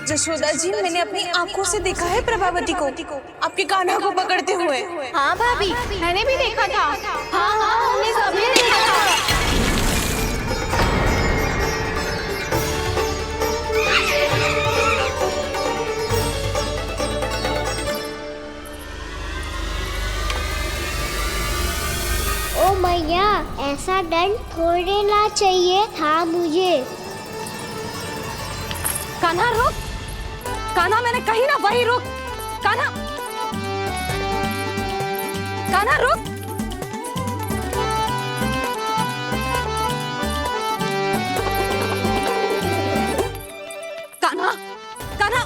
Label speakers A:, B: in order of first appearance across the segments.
A: जशोदा जी, मैंने अपनी आंखों से देखा है प्रभावती को आपके कान्हा को पकड़ते हुए।
B: हाँ भाभी, मैंने भी देखा था। हाँ हाँ, हमने सभी देखा था।
C: ओ मैया, ऐसा दंड थोड़े ना चाहिए था मुझे।
B: कान्हा रुक, कान्हा मैंने कही ना वही रुक। कान्हा, कान्हा रुक। कान्हा, कान्हा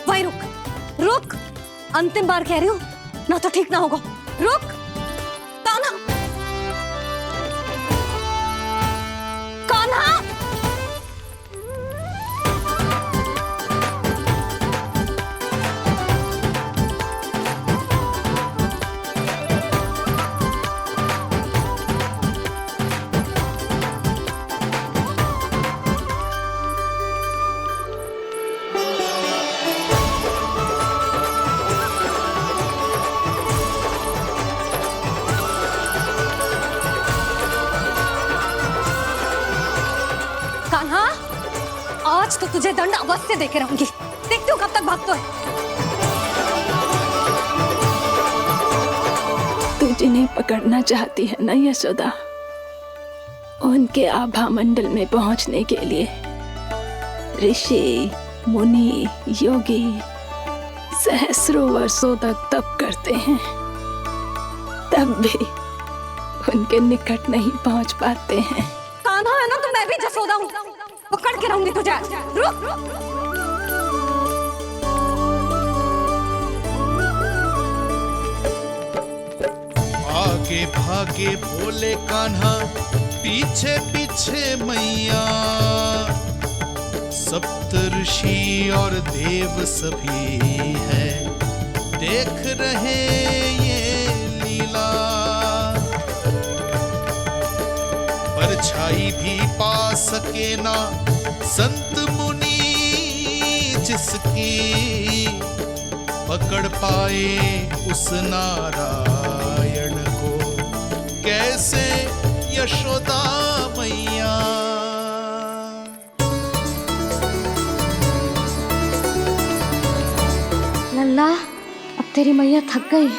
B: वही रुक, रुक। अंतिम बार कह रही हूँ ना, तो ठीक ना होगा। रुक कान्हा, कान्हा। कान्हा, आज तो तुझे दंड अवश्य देके रहूंगी। देखती हूँ कब तक भागता है।
D: तू जिन्हें पकड़ना चाहती है ना यशोदा, उनके आभा मंडल में पहुंचने के लिए ऋषि, मुनि, योगी सहस्रों वर्षों तक तप करते हैं, तब भी उनके निकट नहीं पहुंच पाते हैं।
B: कान्हा है ना, तो मैं भी जसोदा हूँ, पकड़ के रहूंगी तुझे। रुक।
E: आगे भागे भोले कान्हा, पीछे पीछे मैया, सप्त ऋषि और देव सभी है, देख रहे ये लीला। परछाई भी पा सके ना संत मुनि जिसकी, पकड़ पाए उस नारायण को कैसे यशोदा मैया।
B: लल्ला, अब तेरी मैया थक गई,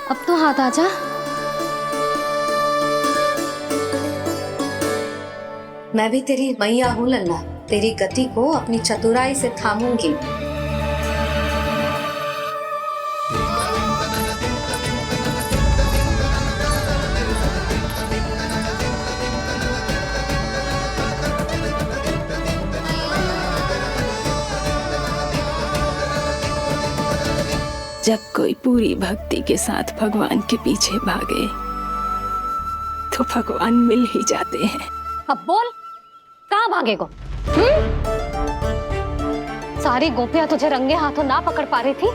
B: अब तो हाथ आजा।
F: मैं भी तेरी मैया हूँ लल्ला, तेरी गति को अपनी चतुराई से थामूंगी।
D: जब कोई पूरी भक्ति के साथ भगवान के पीछे भागे तो भगवान मिल ही जाते हैं।
B: अब बोल, कहाँ भागेगो? सारी गोपियां तुझे रंगे हाथों ना पकड़ पा रही थी,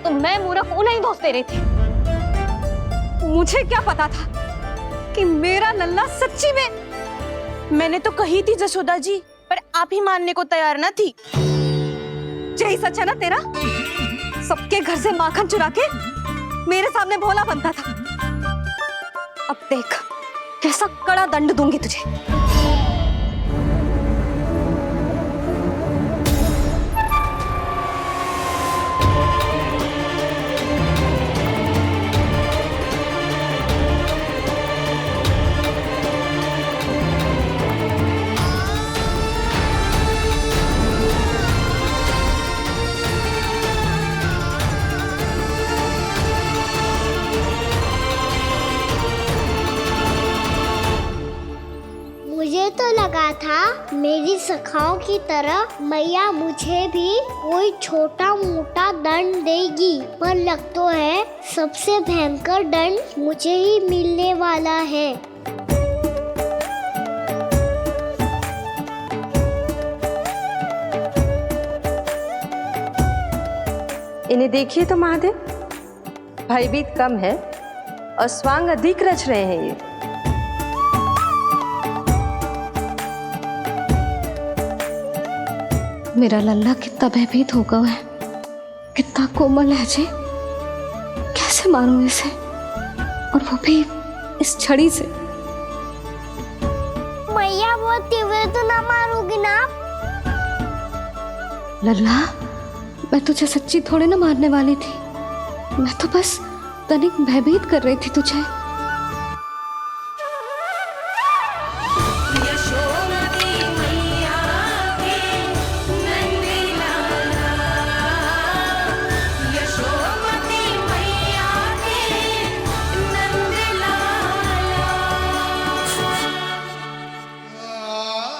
B: तो मैं मूर्ख उन्हें ही दोष दे रही थी। मुझे क्या पता था कि मेरा लल्ला सच्ची में।
A: मैंने तो कही थी जशोदा जी, पर आप ही मानने को तैयार ना थी।
B: यही सच है ना तेरा? सबके घर से माखन चुरा के मेरे सामने भोला बनता था। अब देख कैसा कड़ा दंड दूंगी तुझे।
C: मुझे तो लगा था मेरी सखाओं की तरह मैया मुझे भी कोई छोटा मोटा दंड देगी, पर लग तो है सबसे भयंकर दंड मुझे ही मिलने वाला है।
G: इन्हें देखिए तो महादेव, भयभीत कम है और स्वांग अधिक रच रहे हैं ये।
B: मेरा लल्ला कितना भयभीत हो गया है, कितना कोमल है जी। कैसे मारूं इसे, और वो भी इस छड़ी से।
C: मैया बहुत तीव्र तो ना मारोगी ना?
B: लल्ला, मैं तुझे सच्ची थोड़े ना मारने वाली थी, मैं तो बस तनिक भयभीत कर रही थी तुझे।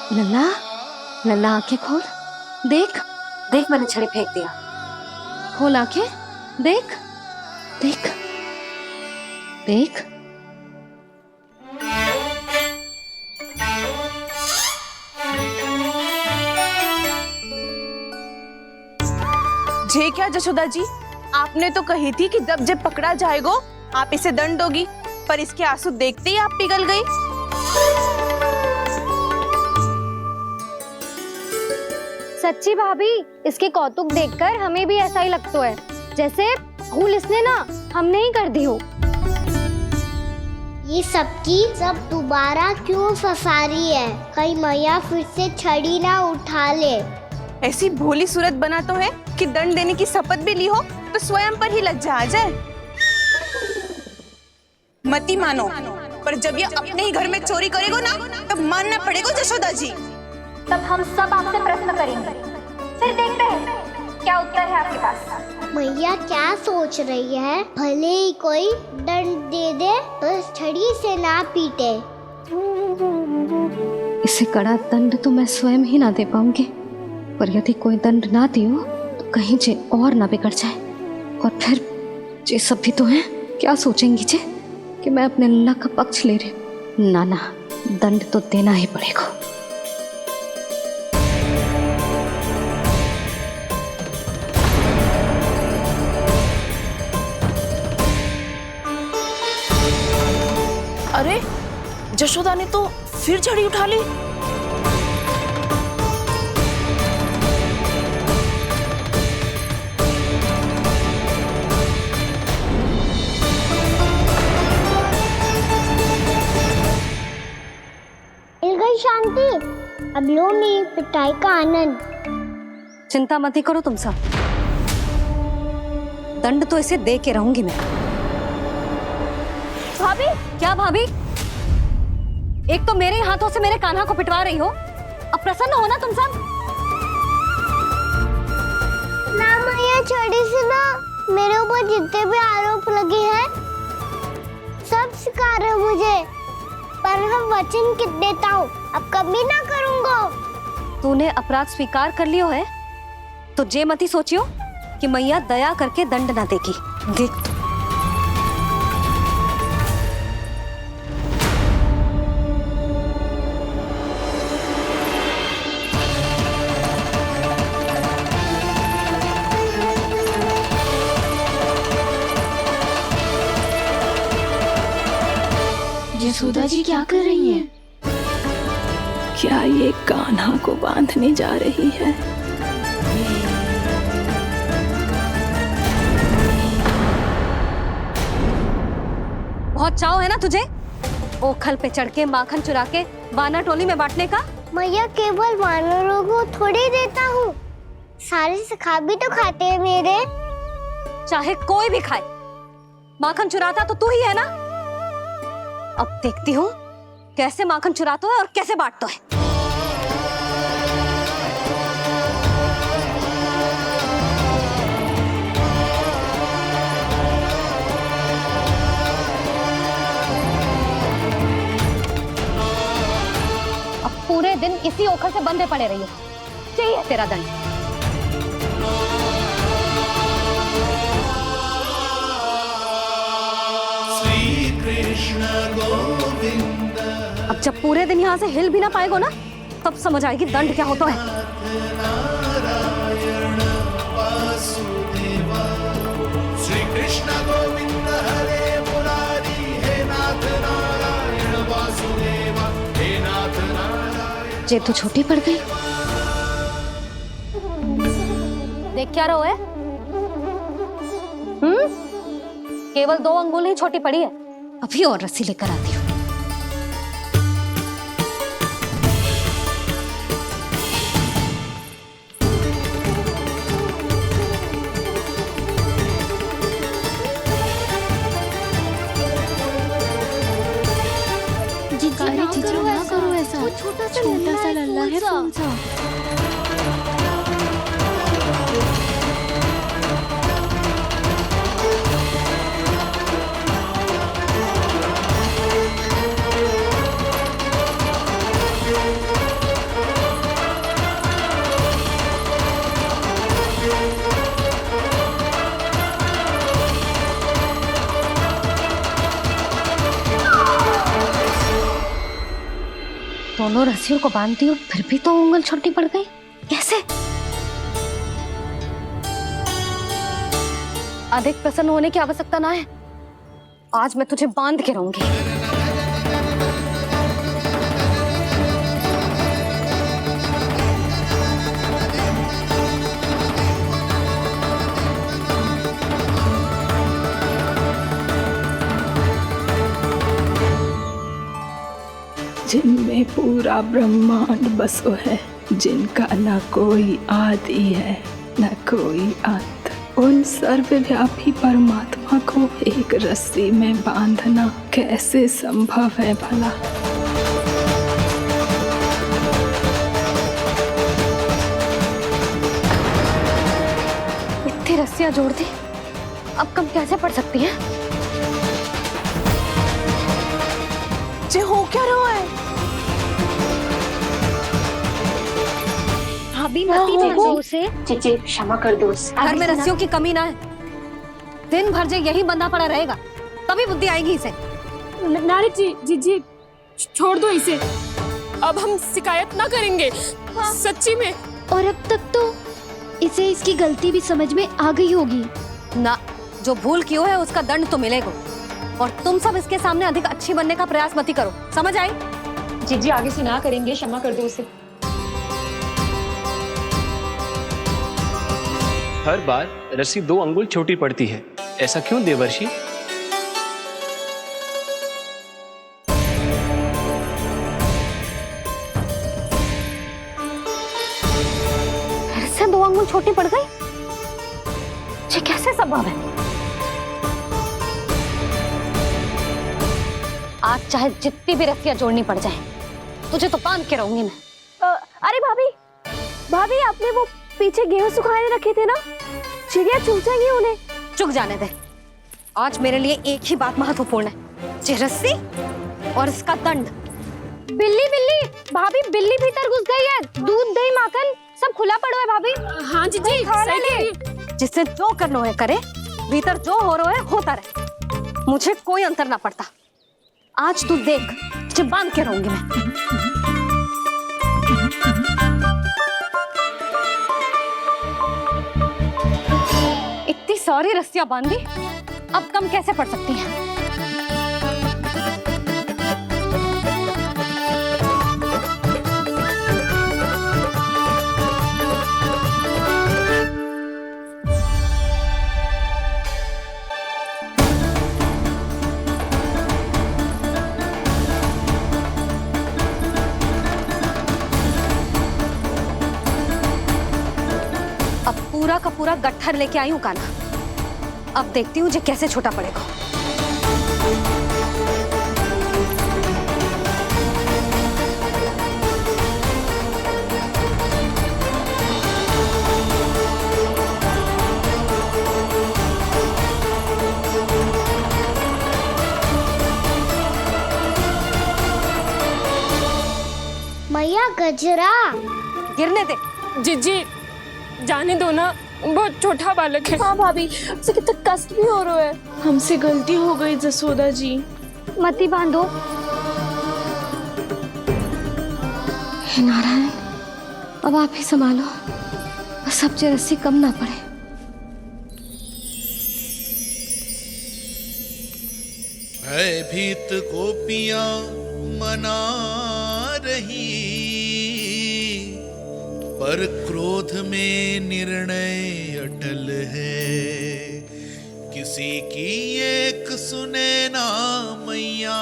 B: लल्ला, लल्ला आंखें खोल, देख
F: देख, मैंने छड़ी फेंक दिया।
B: खोल आंखें, देख देख देख।
A: जे क्या जशोदा जी, आपने तो कही थी कि जब जब पकड़ा जाएगा आप इसे दंड दोगी, पर इसके आंसू देखते ही आप पिघल गई।
B: सच्ची भाभी, इसके कौतुक देखकर हमें भी ऐसा ही लगता है, जैसे भूल इसने ना हमने ही कर दी हो।
C: ये सबकी सब दोबारा क्यों फंसा रही है? कहीं मैया फिर से छड़ी ना उठा ले।
A: ऐसी भोली सूरत बना तो है कि दंड देने की शपथ भी ली हो तो स्वयं पर ही लज्जा आ जाए। मती मानो, पर जब ये अपने ही घर में चोरी करेगा ना, तब मानना पड़ेगा जशोदा जी।
B: तब हम सब आपसे प्रश्न करेंगे, फिर देखते हैं क्या उत्तर है आपके पास।
C: मैया क्या सोच रही है? भले ही कोई दंड दे दे तो छड़ी से ना पीटे।
B: इसे कड़ा दंड तो मैं स्वयं ही ना दे पाऊंगी, पर यदि कोई दंड ना दियो तो कहीं जे और ना बिगड़ जाए, और फिर जे सब भी तो हैं, क्या सोचेंगी जे कि मैं अपने लल्ला का पक्ष ले रही हूँ। ना ना, दंड तो देना ही पड़ेगा।
A: अरे, जशोदा ने तो फिर छड़ी उठा ली।
C: मिल गई शांति, अब लो नहीं पिटाई का आनंद।
B: चिंता मत ही करो तुम सब, दंड तो इसे दे के रहूंगी मैं। भाभी, क्या भाभी? एक तो मेरे हाथों से मेरे कान्हा को पिटवा रही हो, अब प्रसन्न हो ना तुम सब?
C: ना मैया, छड़ी से ना मेरे ऊपर जितने भी आरोप लगे हैं सब स्वीकार है मुझे, पर हम वचन कित देता हूँ, अब कभी ना करूँगा।
B: तूने अपराध स्वीकार कर लियो है तो जे मती सोचियो कि मैया दया करके दंड ना देगी। देख
D: यशोदा जी क्या कर रही हैं? क्या ये कान्हा को बांधने जा रही है?
B: बहुत चाव है ना तुझे ओखल पे चढ़ के माखन चुरा के वानर टोली में बांटने का?
C: मैया, केवल वानरों को थोड़ी देता हूँ, सारे सखा भी तो खाते हैं मेरे।
B: चाहे कोई भी खाए, माखन चुराता तो तू ही है ना। अब देखती हूँ कैसे माखन चुराता है और कैसे बांटता है। अब पूरे दिन इसी ओखल से बंधे पड़े रहिए, चाहिए तेरा दंड।
E: श्री कृष्ण गोविंद।
B: अब जब पूरे दिन यहाँ से हिल भी ना पाएगो ना, तब समझ आएगी दंड क्या होता है।
E: नारायण वासुदेव। श्री कृष्ण गोविंद हरे मुरारी, हे नाथ नारायण वासुदेव, हे नाथ नारायण।
B: जे तू छोटी पड़ गई, देख क्या रहो है? केवल 2 अंगुल ही छोटी पड़ी है। अभी और रस्सी लेकर आती हूँ।
C: ना करो ऐसा। वो छोटा सा लल्ला है कौन सा?
B: दोनों रस्सियों को बांधती हूँ, फिर भी तो उंगल छोटी पड़ गई। कैसे? अधिक प्रसन्न होने की आवश्यकता ना है। आज मैं तुझे बांध के रहूंगी।
D: जिनमें पूरा ब्रह्मांड बसो है, जिनका न कोई आदि है न कोई अंत, उन सर्वव्यापी परमात्मा को एक रस्सी में बांधना कैसे संभव है भला?
B: इतनी रस्सियां जोड़ दी, अब कम कैसे पड़ सकती हैं?
A: जे हो क्या रहा है?
B: भाभी मती दो उसे।
H: चीची क्षमा कर दो उसे।
B: घर में रस्सियों की कमी ना है। दिन भर जे यही बंधा पड़ा रहेगा, तभी बुद्धि आएगी इसे।
H: नारी जी जी छोड़ दो इसे। अब हम शिकायत ना करेंगे। सच्ची में।
C: और अब तक तो इसे इसकी गलती भी समझ में आ गई होगी
B: ना। जो भूल की है उसका दंड तो मिलेगा। और तुम सब इसके सामने अधिक अच्छी बनने का प्रयास मत करो, समझ आई?
H: जी आगे से ना करेंगे, क्षमा कर दो उसे।
I: हर बार रस्सी 2 अंगुल छोटी पड़ती है, ऐसा क्यों देवर्षि?
B: फिर से 2 अंगुल छोटी पड़ गई? ये कैसे संभव है? आज चाहे जितनी भी रस्सियां जोड़नी पड़ जाए, तुझे तो बांध के रहूंगी मैं।
A: अरे भाभी आपने वो पीछे गेहूं सुखाने रखे थे ना, चिड़िया चुग जाएंगी उन्हें।
B: चुक जाने दे। आज मेरे लिए एक ही बात महत्वपूर्ण है, ये रस्सी और इसका दंड।
C: बिल्ली भाभी, बिल्ली भीतर घुस गई है। दूध दही माखन सब खुला पड़ा है भाभी।
H: हाँ जी सही ले।
B: जिससे जो करना है करे, भीतर जो हो रहा है होता रहे, मुझे कोई अंतर ना पड़ता। आज तू देख, तुझे बांध के रहूंगी मैं। इतनी सारी रस्सियां बांधी, अब कम कैसे पड़ सकती हैं? पूरा का पूरा गट्ठर लेके आई हूँ कान्हा। अब देखती हूँ जे कैसे छोटा पड़ेगा।
C: मैया गजरा
B: गिरने दे।
H: जी जाने दो ना, बहुत छोटा बालक है।
A: हाँ भाभी, उसे कितना कष्ट भी हो रहा है। हमसे गलती हो गई जसोदा जी।
C: मती बांधो।
B: हे नारायण, अब आप ही संभालो, बस अब जे रस्सी कम ना पड़े।
E: भयभीत गोपियां मना रही, पर क्रोध में निर्णय अटल है, किसी की एक सुने ना मैया।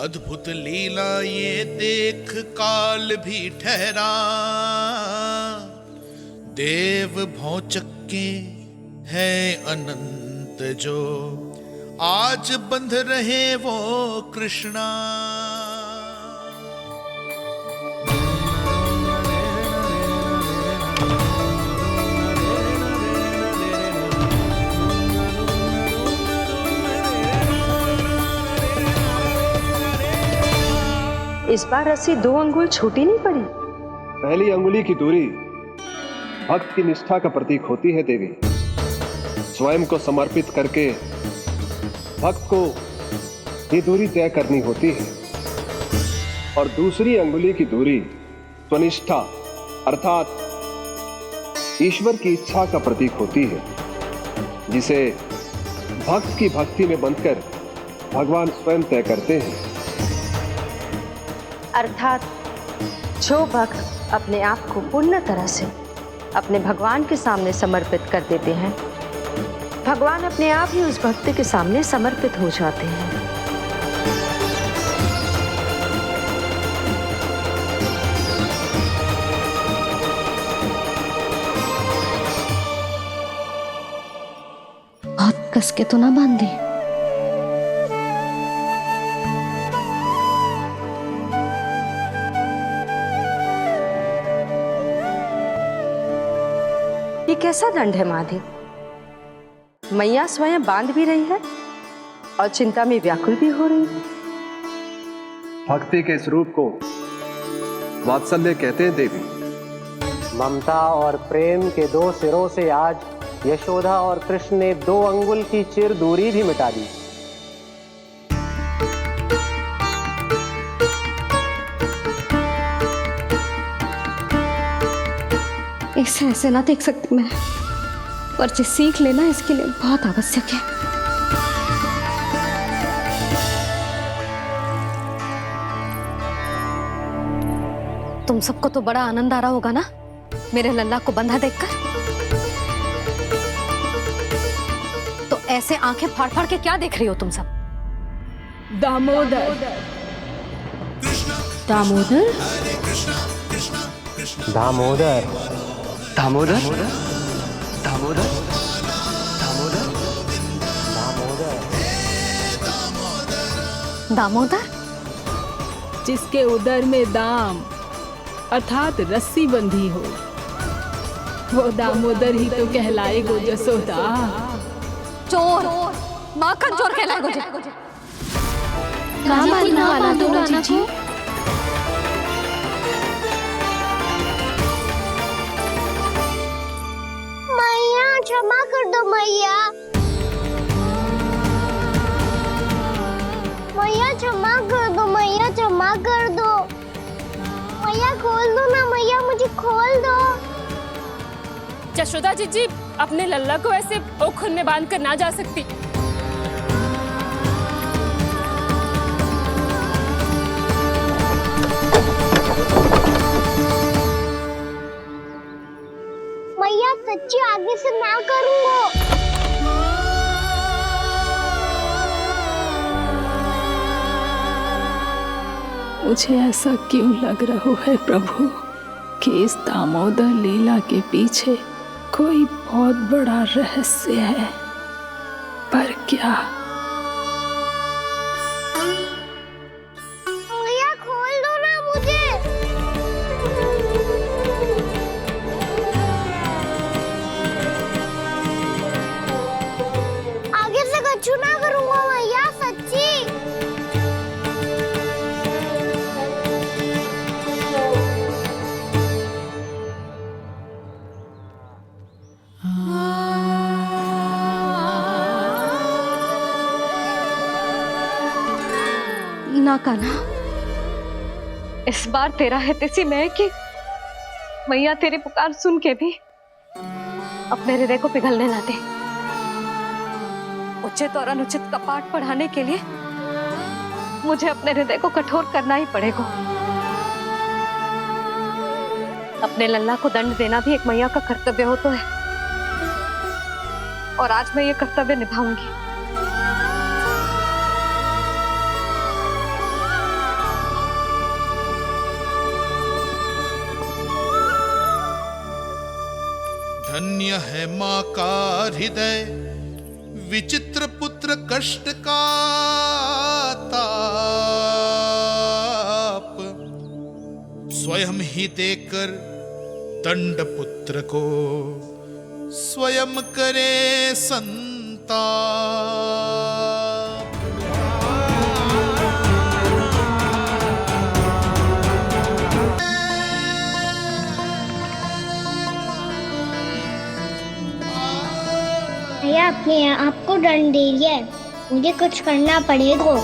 E: अद्भुत लीला ये देख काल भी ठहरा, देव भौचक्के है अनंत जो, आज बंध रहे वो कृष्णा।
G: इस बार रस्सी 2 अंगुल छोटी नहीं पड़ी।
J: पहली अंगुली की दूरी भक्त की निष्ठा का प्रतीक होती है देवी। स्वयं को समर्पित करके भक्त को ये दूरी तय करनी होती है, और दूसरी अंगुली की दूरी स्वनिष्ठा अर्थात ईश्वर की इच्छा का प्रतीक होती है, जिसे भक्त की भक्ति में बंधकर भगवान स्वयं तय करते हैं।
G: अर्थात जो भक्त अपने आप को पूर्ण तरह से अपने भगवान के सामने समर्पित कर देते हैं, भगवान अपने आप ही उस भक्त के सामने समर्पित हो जाते हैं।
B: बहुत कस के तो ना बांधे।
G: ये कैसा दंड है महादेव? मैया स्वयं बांध भी रही है और चिंता में व्याकुल भी हो रही है।
J: भक्ति के स्वरूप को वात्सल्य कहते हैं देवी।
K: ममता और प्रेम के 2 सिरों से आज यशोदा और कृष्ण ने 2 अंगुल की चिर दूरी भी मिटा दी।
B: इसे ऐसे ना देख सकती मैं, पर जो सीख लेना इसके लिए बहुत आवश्यक है। तुम सबको तो बड़ा आनंद आ रहा होगा ना मेरे लल्ला को बंधा देखकर। तो ऐसे आंखें फाड़ फाड़ के क्या देख रही हो तुम सब?
D: दामोदर
B: दामोदर
K: दामोदर
I: दामोदर दामोदर दामोदर
B: दामोदर
D: जिसके उदर में दाम अर्थात रस्सी बंधी हो, वो दामोदर ही तो कहलाएगो जसोदा।
B: चोर माखन चोर कहलाएगो जे।
C: कहाँ मारना वाला तो जीजी? मैया क्षमा कर दो मैया। मैया क्षमा कर दो, मैया क्षमा कर दो। मैया खोल दो ना मैया, मुझे खोल दो।
H: यशोदा जीजी अपने लल्ला को ऐसे ओखुन में बांध कर ना जा सकती।
C: मैया सच्ची आगे से ना करूँगा।
D: मुझे ऐसा क्यों लग रहा है प्रभु कि इस दामोदर लीला के पीछे कोई बहुत बड़ा रहस्य है, पर क्या?
C: मैया खोल दो ना मुझे। आगे से कछु ना करूँगा मैया, सच्ची।
B: ना कान्हा, इस बार तेरा है तेसी मैं कि मैया तेरी पुकार सुन के भी अपने हृदय को पिघलने ना दे। उचित और अनुचित कपाट पढ़ाने के लिए मुझे अपने हृदय को कठोर करना ही पड़ेगा। अपने लल्ला को दंड देना भी एक मैया का कर्तव्य हो तो है, और आज मैं ये कर्तव्य निभाऊंगी।
E: धन्य है माँ का हृदय, विचित्र पुत्र कष्ट का ताप, स्वयं ही देकर दंड पुत्र को स्वयं करे संताप।
C: भैया अपने आपको दंड दे दिया है, मुझे कुछ करना पड़ेगा।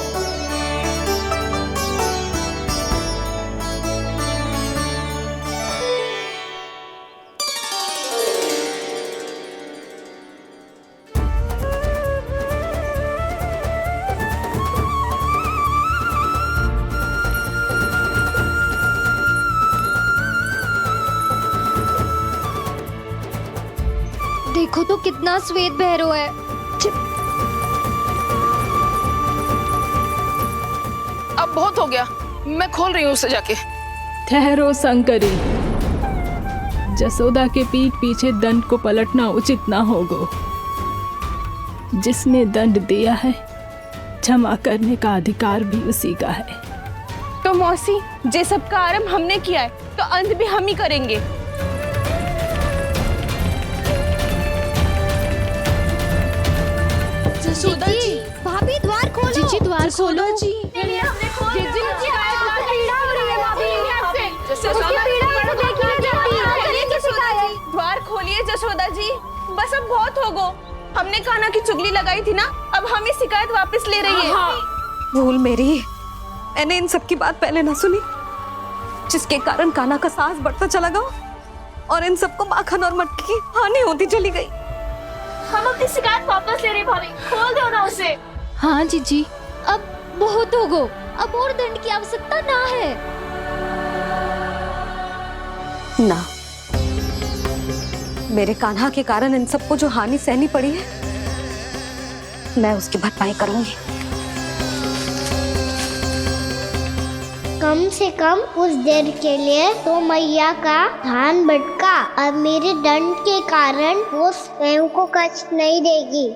B: देखो तो कितना श्वेत भैरव है।
A: अब बहुत हो गया, मैं खोल रही हूँ उसे जाके।
D: ठहरो शंकरी, जसोदा के पीठ पीछे दंड को पलटना उचित ना होगा। जिसने दंड दिया है, क्षमा करने का अधिकार भी उसी का है।
A: तो मौसी, जे सब का आरंभ हमने किया है तो अंत भी हम ही करेंगे।
B: जसोदा जी, भाभी द्वार खोलो। जीजी द्वार खोलो जी।
A: द्वार खोलिए जसोदा जी, बस अब बहुत हो गो। हमने कान्हा की चुगली लगाई थी ना, अब हम ये शिकायत वापस ले रही है।
B: भूल मेरी, मैंने इन सब की बात पहले ना सुनी, जिसके कारण कान्हा का साहस बढ़ता चला गया और इन सबको माखन और मटकी की हानि होती चली गई।
H: हम अपनी शिकायत वापस ले रहे भाभी, खोल दो ना उसे।
B: हाँ जीजी, अब बहुत हो गो, अब और दंड की आवश्यकता ना है। ना, मेरे कान्हा के कारण इन सबको जो हानि सहनी पड़ी है, मैं उसकी भरपाई करूंगी।
C: कम से कम उस देर के लिए तो मैया का ध्यान भटका, अब मेरे दंड के कारण वो स्वयं को कष्ट नहीं देगी।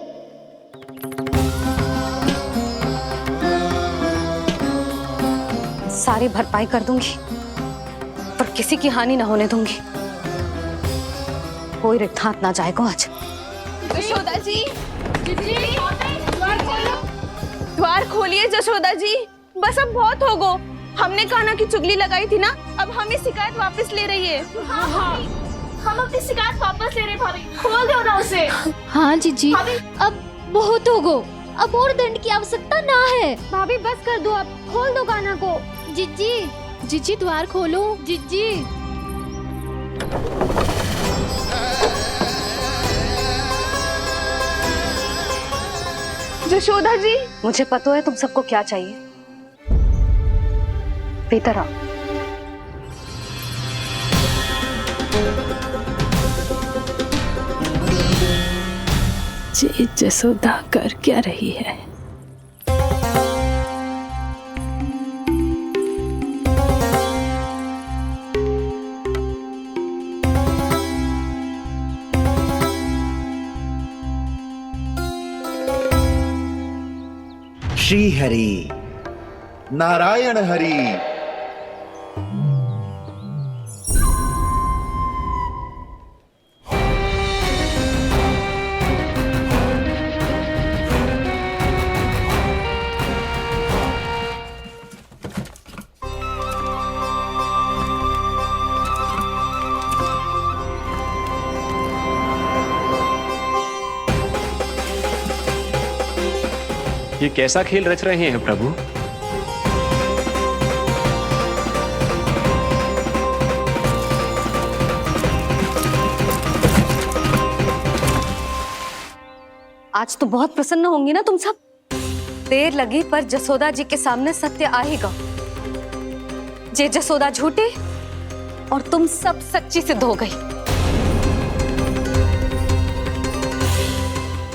B: सारी भरपाई कर दूंगी, पर किसी की हानि ना होने दूंगी। कोई रिक्त हाथ ना जाएगा आज।
A: जसोदा जी, द्वार खोलिए जसोदा जी, बस अब बहुत हो गो। हमने कान्हा की चुगली लगाई थी ना, अब हम ये शिकायत वापस ले रही है।
H: हम अपनी शिकायत वापस ले रहे भाभी, खोल दो ना उसे।
B: हाँ जीजी, अब बहुत हो गो, अब और दंड की आवश्यकता ना है। भाभी बस कर दो, अब खोल दो कान्हा को। जीजी, जीजी द्वार खोलो। जीजी,
A: जशोदा जी,
B: मुझे पता है तुम सबको क्या चाहिए। भीतर आओ।
D: जी जसोदा कर क्या रही है?
L: श्री हरि नारायण हरि।
I: ये कैसा खेल रच रहे हैं प्रभु?
B: आज तो बहुत प्रसन्न होंगी ना तुम सब। देर लगी पर जसोदा जी के सामने सत्य आएगा। जे जसोदा झूठे और तुम सब सच्ची सिद्ध हो गई।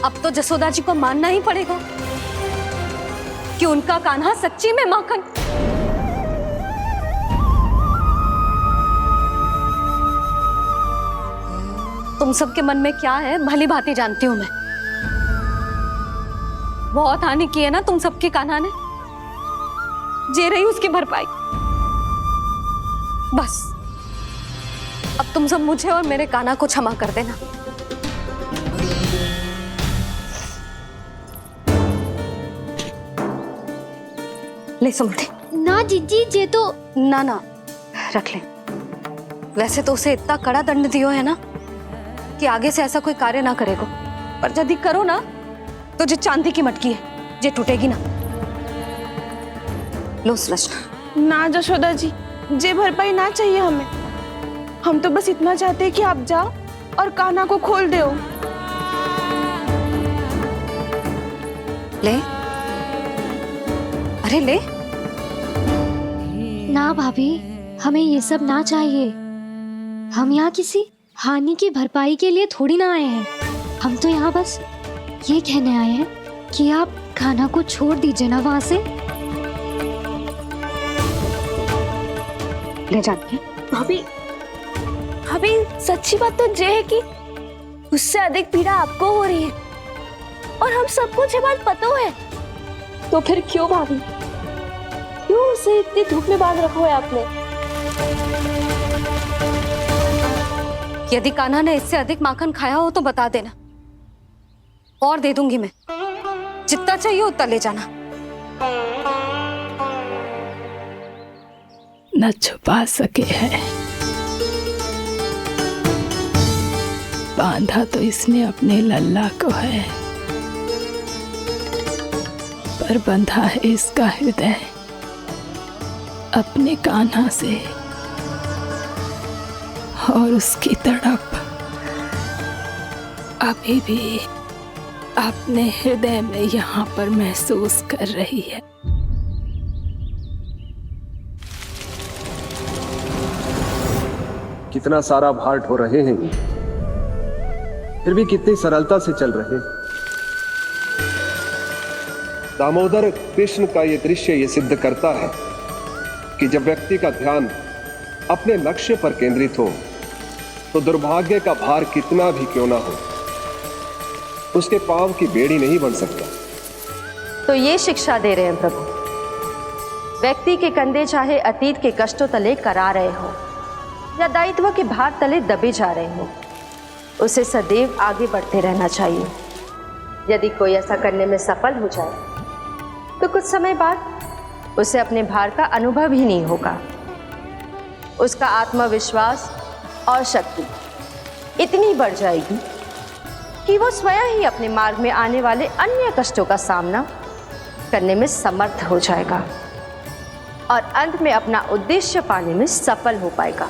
B: अब तो जसोदा जी को मानना ही पड़ेगा कि उनका कान्हा सच्ची में माखन। तुम सबके मन में क्या है भली भांति जानती हूं मैं। बहुत हानि की है ना तुम सबके कान्हा ने, जे रही उसकी भरपाई। बस अब तुम सब मुझे और मेरे कान्हा को क्षमा कर देना। ले सुमति।
C: ना जीजी, जे तो
B: ना ना रख ले। वैसे तो उसे इतना कड़ा दंड दियो है ना कि आगे से ऐसा कोई कार्य ना करेगा, पर यदि करो ना तो जो चांदी की मटकी है जे टूटेगी ना। लो सुलक्षणा।
A: ना जशोदा जी, जे भरपाई ना चाहिए हमें। हम तो बस इतना चाहते हैं कि आप जाओ और कान्हा को खोल दो।
B: ले, अरे ले।
C: ना भाभी, हमें ये सब ना चाहिए। हम यहाँ किसी हानि की भरपाई के लिए थोड़ी ना आए हैं। हम तो यहाँ बस ये कहने आए हैं कि आप कान्हा को छोड़ दीजिए ना वहां से।
B: ले जाती है।
A: भाभी, भाभी सच्ची बात तो ये है कि उससे अधिक पीड़ा आपको हो रही है और हम सबको ये बात पता है। तो फिर क्यों भाभी, क्यों उसे इतनी धूप में बांध रखा है आपने?
B: यदि कान्हा ने इससे अधिक माखन खाया हो तो बता देना, और दे दूंगी मैं। जितना चाहिए उतना ले जाना।
D: न छुपा सके हैं, बांधा तो इसने अपने लल्ला को है, पर बंधा है इसका हृदय अपने कान्हा से, और उसकी तड़प अभी भी अपने हृदय में यहाँ पर महसूस कर रही है।
J: कितना सारा भार ढो रहे हैं, फिर भी कितनी सरलता से चल रहे हैं। दामोदर कृष्ण का ये दृश्य ये सिद्ध करता है कि जब व्यक्ति का ध्यान अपने लक्ष्य पर केंद्रित हो तो दुर्भाग्य का भार कितना भी क्यों ना हो, उसके पांव की बेड़ी नहीं बन सकता।
G: तो ये शिक्षा दे रहे हैं प्रभु, व्यक्ति के कंधे चाहे अतीत के कष्टों तले करा रहे हो या दायित्व के भार तले दबे जा रहे हो, उसे सदैव आगे बढ़ते रहना चाहिए। यदि कोई ऐसा करने में सफल हो जाए तो कुछ समय बाद उसे अपने भार का अनुभव ही नहीं होगा। उसका आत्मविश्वास और शक्ति इतनी बढ़ जाएगी कि वो स्वयं ही अपने मार्ग में आने वाले अन्य कष्टों का सामना करने में समर्थ हो जाएगा और अंत में अपना उद्देश्य पाने में सफल हो पाएगा।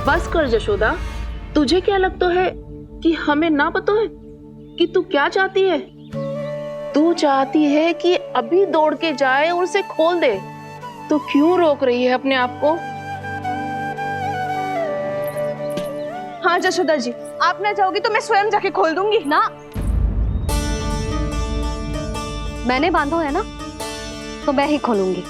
M: बस कर जशोदा, तुझे क्या लगता है कि हमें ना पता है कि तू क्या चाहती है? तू चाहती है कि अभी दौड़ के जाए और उसे खोल दे, तो क्यों रोक रही है अपने आप को?
A: हाँ जशोदा जी, आप ना जाओगी तो मैं स्वयं जाके खोल दूंगी।
B: ना, मैंने बांधो है ना, तो मैं ही खोलूंगी।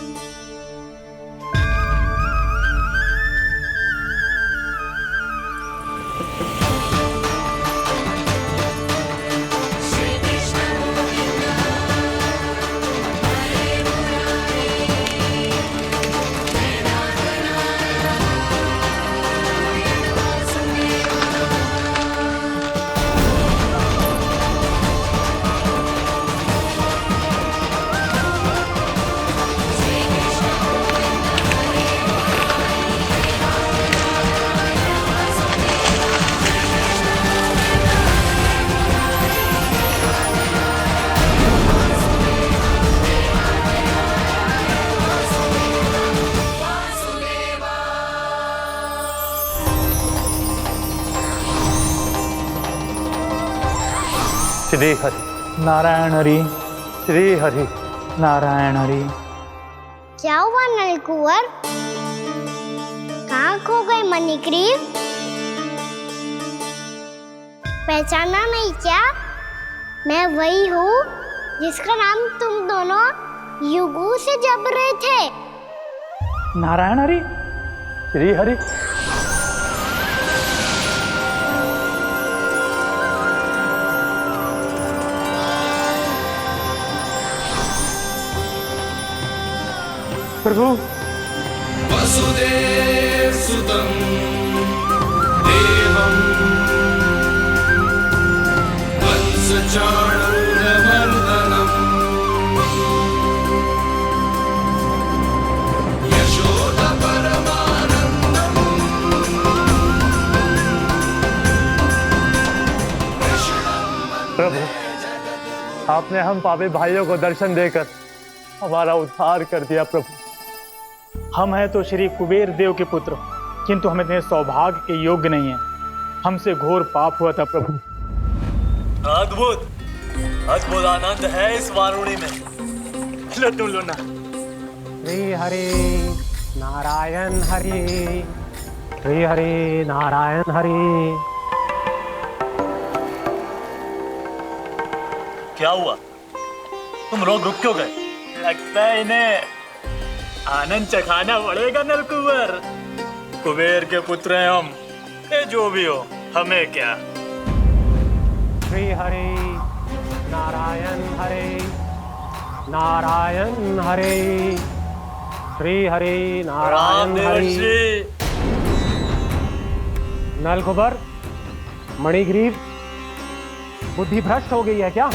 N: श्री हरि नारायण हरि, श्री हरि नारायण हरि।
C: क्या हुआ नलकुंवर? कहाँ खो गए मणिग्रीव? पहचाना नहीं क्या? मैं वही हूँ जिसका नाम तुम दोनों युगों से जप रहे थे।
N: नारायण हरि, श्री हरि। प्रभु
E: वसुदेव सुतं देवं वंशचाणूरमर्दनम् यशोदा परमानंदम्
N: प्रभु, आपने हम पापी भाइयों को दर्शन देकर हमारा उद्धार कर दिया। प्रभु, हम हैं तो श्री कुबेर देव के पुत्र, किंतु हम इतने सौभाग्य के योग्य नहीं हैं। हमसे घोर पाप हुआ था प्रभु।
O: अद्भुत अद्भुत आनंद है इस वारुणी में। लो तुम लो ना।
K: श्री हरि नारायण हरि, श्री हरि नारायण हरि।
O: क्या हुआ? तुम रोक रुक क्यों गए? लगता है इन्हें आनंद चखाना पड़ेगा नलकुंवर। कुबेर के पुत्र हैं हम, ये जो भी हो हमें क्या।
K: श्री हरि नारायण हरि, नारायण हरि, श्री हरि नारायण हरि। नलकुबर, मणिग्रीव, बुद्धि भ्रष्ट हो गई है क्या?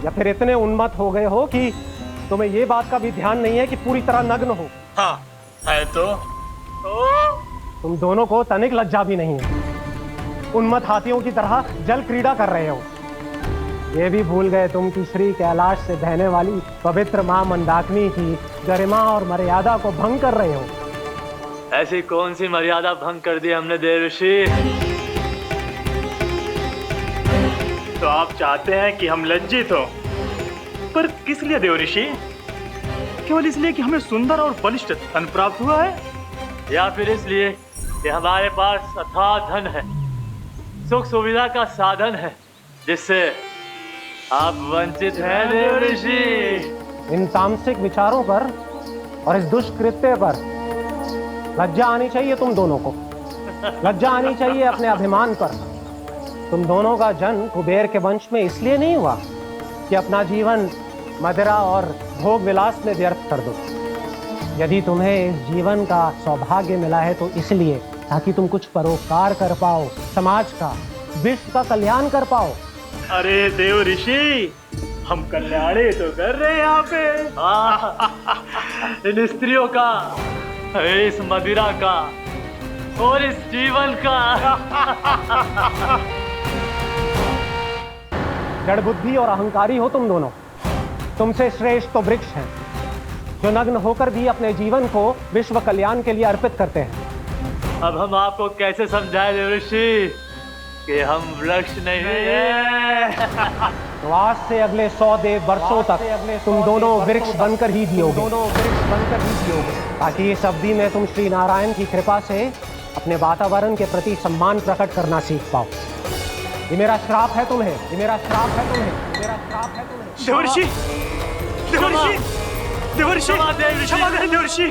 K: या फिर इतने उन्मत्त हो गए हो कि तुम्हें ये बात का भी ध्यान नहीं है कि पूरी तरह नग्न हो?
O: हाँ है तो
K: तुम दोनों को तनिक लज्जा भी नहीं है। उन्मत्त हाथियों की तरह जल क्रीड़ा कर रहे हो। ये भी भूल गए तुम कि श्री कैलाश से बहने वाली पवित्र मां मंदाकिनी की गरिमा और मर्यादा को भंग कर रहे हो।
O: ऐसी कौन सी मर्यादा भंग कर दी हमने देवर्षि?
N: तो आप चाहते हैं कि हम लज्जित हो, पर किस लिए देवऋषि? केवल इसलिए कि हमें सुंदर और बलिष्ठ धन प्राप्त हुआ है,
O: या फिर इसलिए कि हमारे पास अथाह धन है, सुख सुविधा का साधन है, जिससे आप वंचित हैं देवर्षि?
K: इन तामसिक विचारों पर और इस दुष्कृत्य पर लज्जा आनी चाहिए तुम दोनों को। लज्जा आनी चाहिए अपने अभिमान पर। तुम दोनों का जन्म कुबेर के वंश में इसलिए नहीं हुआ कि अपना जीवन मदिरा और भोग विलास में व्यर्थ कर दो। यदि तुम्हें इस जीवन का सौभाग्य मिला है तो इसलिए ताकि तुम कुछ परोपकार कर पाओ, समाज का, विश्व का कल्याण कर पाओ।
N: अरे देवऋषि, हम कल्याणी तो कर रहे हैं यहाँ पे।
O: इन स्त्रियों का, इस मदिरा का और इस जीवन का।
K: जड़ बुद्धि और अहंकारी हो तुम दोनों। तुमसे श्रेष्ठ तो वृक्ष हैं, जो नग्न होकर भी अपने जीवन को विश्व कल्याण के लिए अर्पित करते हैं।
O: अब हम आपको कैसे समझाएं देवर्षि कि हम वृक्ष नहीं हैं?
K: तो आज से अगले 100 देव वर्षों तक तुम दोनों वृक्ष बनकर ही जियोगे, ताकि इस अवधि में तुम श्री नारायण की कृपा से अपने वातावरण के प्रति सम्मान प्रकट करना सीख पाओ। ये मेरा श्राप है तुम्हें, ये मेरा श्राप है तुम्हें, ये मेरा श्राप है तुम्हें।
N: देवर्षि, देवर्षि, देवर्षि, क्षमा करें देवर्षि।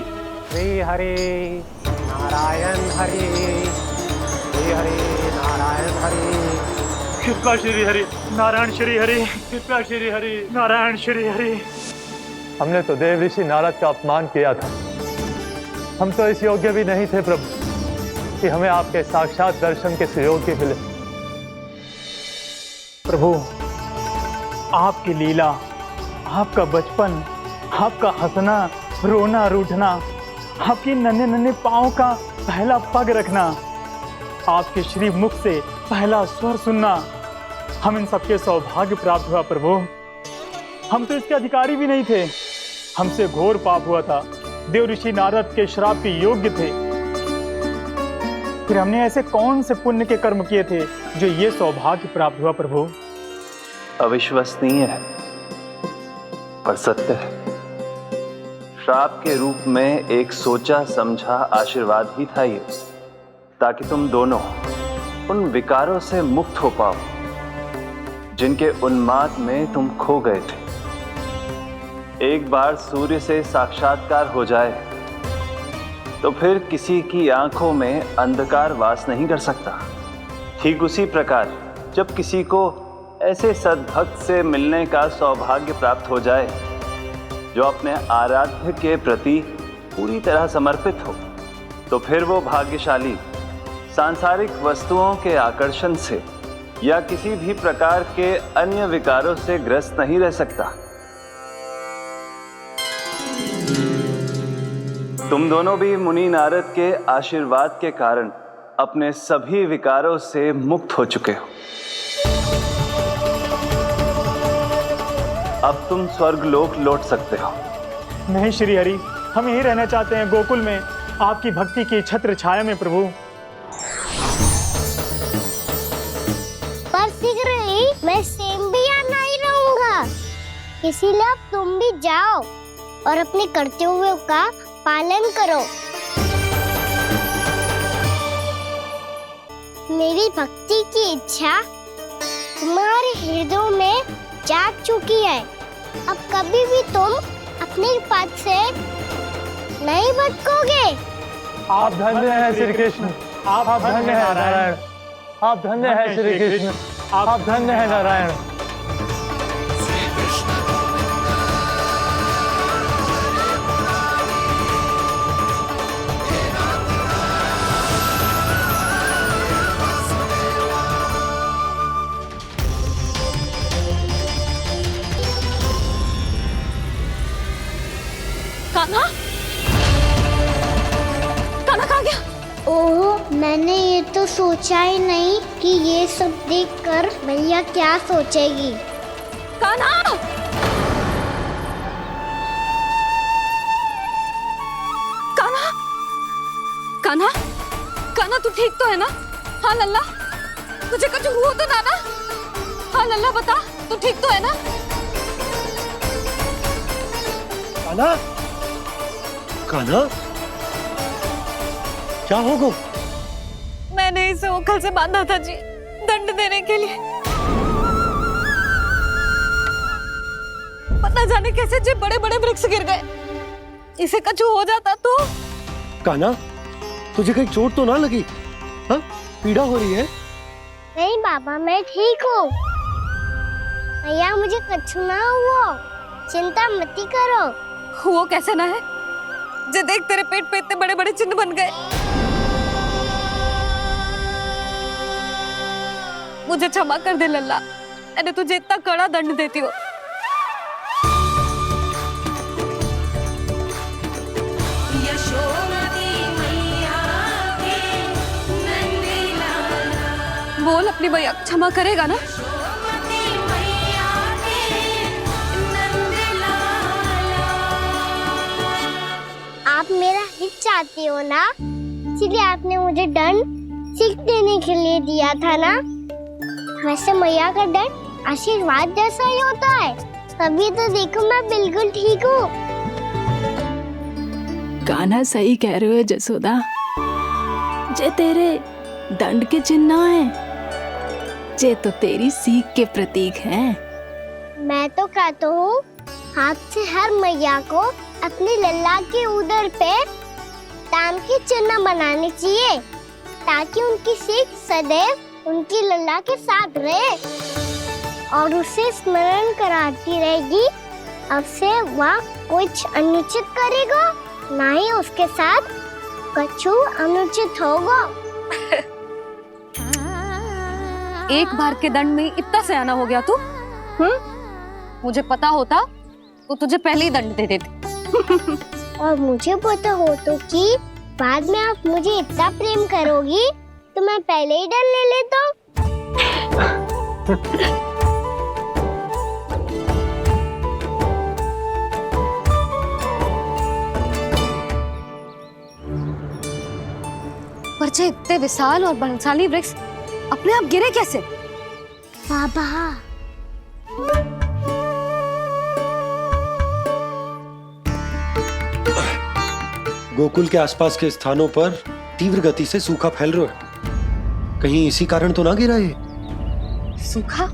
K: श्री हरि नारायण हरि, श्री हरि नारायण हरि।
N: कृपा श्री हरि नारायण, श्री हरि कृपा श्री हरि नारायण, श्री हरि। हमने तो देवर्षि नारद का अपमान किया था। हम तो इस योग्य भी नहीं थे प्रभु कि हमें आपके साक्षात दर्शन के सुयोग्य मिले। प्रभु, आपकी लीला, आपका बचपन, आपका हंसना, रोना, रूठना, आपकी नन्हे नन्हे पाँव का पहला पग रखना, आपके श्री मुख से पहला स्वर सुनना, हम इन सबके सौभाग्य प्राप्त हुआ प्रभु। हम तो इसके अधिकारी भी नहीं थे। हमसे घोर पाप हुआ था, देवर्षि नारद के श्राप के योग्य थे। फिर हमने ऐसे कौन से पुण्य के कर्म किए थे जो ये सौभाग्य प्राप्त हुआ प्रभु?
P: अविश्वसनीय है पर सत्य है। श्राप के रूप में एक सोचा समझा आशीर्वाद ही था ये, ताकि तुम दोनों उन विकारों से मुक्त हो पाओ जिनके उन्माद में तुम खो गए थे। एक बार सूर्य से साक्षात्कार हो जाए तो फिर किसी की आंखों में अंधकार वास नहीं कर सकता। ठीक उसी प्रकार जब किसी को ऐसे सद्भक्त से मिलने का सौभाग्य प्राप्त हो जाए जो अपने आराध्य के प्रति पूरी तरह समर्पित हो, तो फिर वो भाग्यशाली सांसारिक वस्तुओं के आकर्षण से या किसी भी प्रकार के अन्य विकारों से ग्रस्त नहीं रह सकता। तुम दोनों भी मुनि नारद के आशीर्वाद के कारण अपने सभी विकारों से मुक्त हो चुके हो। अब तुम स्वर्गलोक लौट सकते हो।
N: नहीं श्री हरि, हम यहीं रहना चाहते हैं, गोकुल में आपकी भक्ति की छत्र छाया में प्रभु।
C: पर शीघ्र ही मैं सेम्बिया नहीं रहूंगा, इसीलिए अब तुम भी जाओ और अपने कर्तव्यों का पालन करो। मेरी भक्ति की इच्छा तुम्हारे हृदय में जाग चुकी है। अब कभी भी तुम अपने पद से नहीं भटकोगे।
N: आप धन्य हैं श्री कृष्ण, आप धन्य हैं नारायण, आप धन्य हैं श्री कृष्ण, आप धन्य हैं नारायण।
H: कान्हा, कान्हा कहाँ गया?
C: ओह, मैंने ये तो सोचा ही नहीं कि ये सब देखकर भैया क्या सोचेगी।
H: कान्हा! कान्हा! कान्हा! कान्हा तू ठीक तो है ना? हाँ लल्ला, तुझे कुछ हुआ तो ना? हाँ लल्ला बता, तू ठीक तो है ना?
K: कान्हा, कान्हा, क्या होगा?
H: मैंने इसे ओखल से बांधा था जी, दंड देने के लिए। पता जाने कैसे जे बड़े बड़े वृक्ष गिर गए। इसे कुछ हो जाता तो?
K: कान्हा, तुझे कहीं चोट तो ना लगी? हाँ, पीड़ा हो रही है?
C: नहीं बाबा, मैं ठीक हूँ। भैया मुझे कुछ ना हुआ, चिंता मत करो।
H: वो कैसे ना है? जे देख तेरे पेट पे इतने बड़े बड़े चिन्ह बन गए। मुझे क्षमा कर दे लल्ला, मैंने तुझे इतना कड़ा दंड देती हो। बोल अपनी भैया क्षमा करेगा ना?
C: आप मेरा हित चाहते हो ना, इसलिए आपने मुझे दंड सीख देने के लिए दिया था ना। वैसे मैया का दंड आशीर्वाद जैसा ही होता है, तभी तो देखो मैं बिल्कुल ठीक हूँ।
D: कान्हा सही कह रहे हो जसोदा, जे तेरे दंड के चिन्ह है, जे तो तेरी सीख के प्रतीक हैं।
C: मैं तो कहता हूँ हाथ से हर मैया को अपनी लल्ला के उदर पे ताम के चिन्ह बनाने चाहिए, ताकि उनकी सीख सदैव उनकी लल्ला के साथ रहे और उसे स्मरण कराती रहेगी। अब से वह कुछ अनुचित करेगा, ना ही उसके साथ कुछ अनुचित होगा।
H: एक बार के दंड में इतना सयाना हो गया तू? मुझे पता होता तो तुझे पहले ही दंड दे देती।
C: और मुझे पता हो तो कि बाद में आप मुझे इतना प्रेम करोगी तो मैं पहले ही दंड ले लेता।
B: पर जे इतने विशाल और बलशाली वृक्ष अपने आप गिरे कैसे?
C: बाबा,
Q: गोकुल के आसपास के स्थानों पर तीव्र गति से सूखा फैल रहा है। कहीं इसी कारण तो ना गिरा ये?
B: सूखा?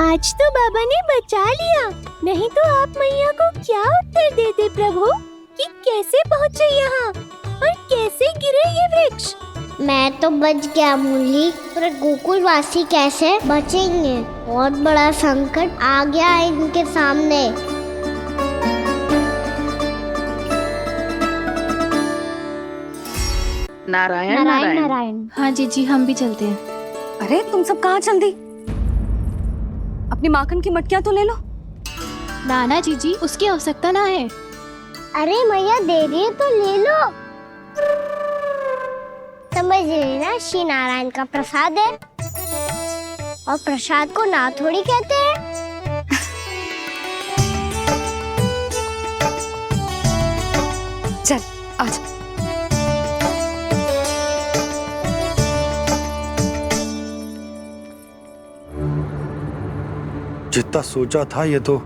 C: आज तो बाबा ने बचा लिया, नहीं तो आप मैया को क्या उत्तर देते प्रभु कि कैसे पहुँचे यहाँ और कैसे गिरे ये वृक्ष। मैं तो बच गया मुरली, पर गोकुल वासी कैसे बचेंगे? बहुत बड़ा संकट आ गया है इनके सामने।
M: नारायण नारायण नारायण।
H: हाँ जीजी, हम भी चलते हैं।
B: अरे तुम सब कहाँ चल दी? अपनी माखन की मटकियाँ तो ले लो।
H: नाना जीजी, उसकी आवश्यकता ना है।
C: अरे मैया दे रही है तो ले लो। समझ लेना, श्री नारायण का प्रसाद है और प्रसाद को ना थोड़ी कहते हैं।
B: चल आजा।
Q: जितना सोचा था ये तो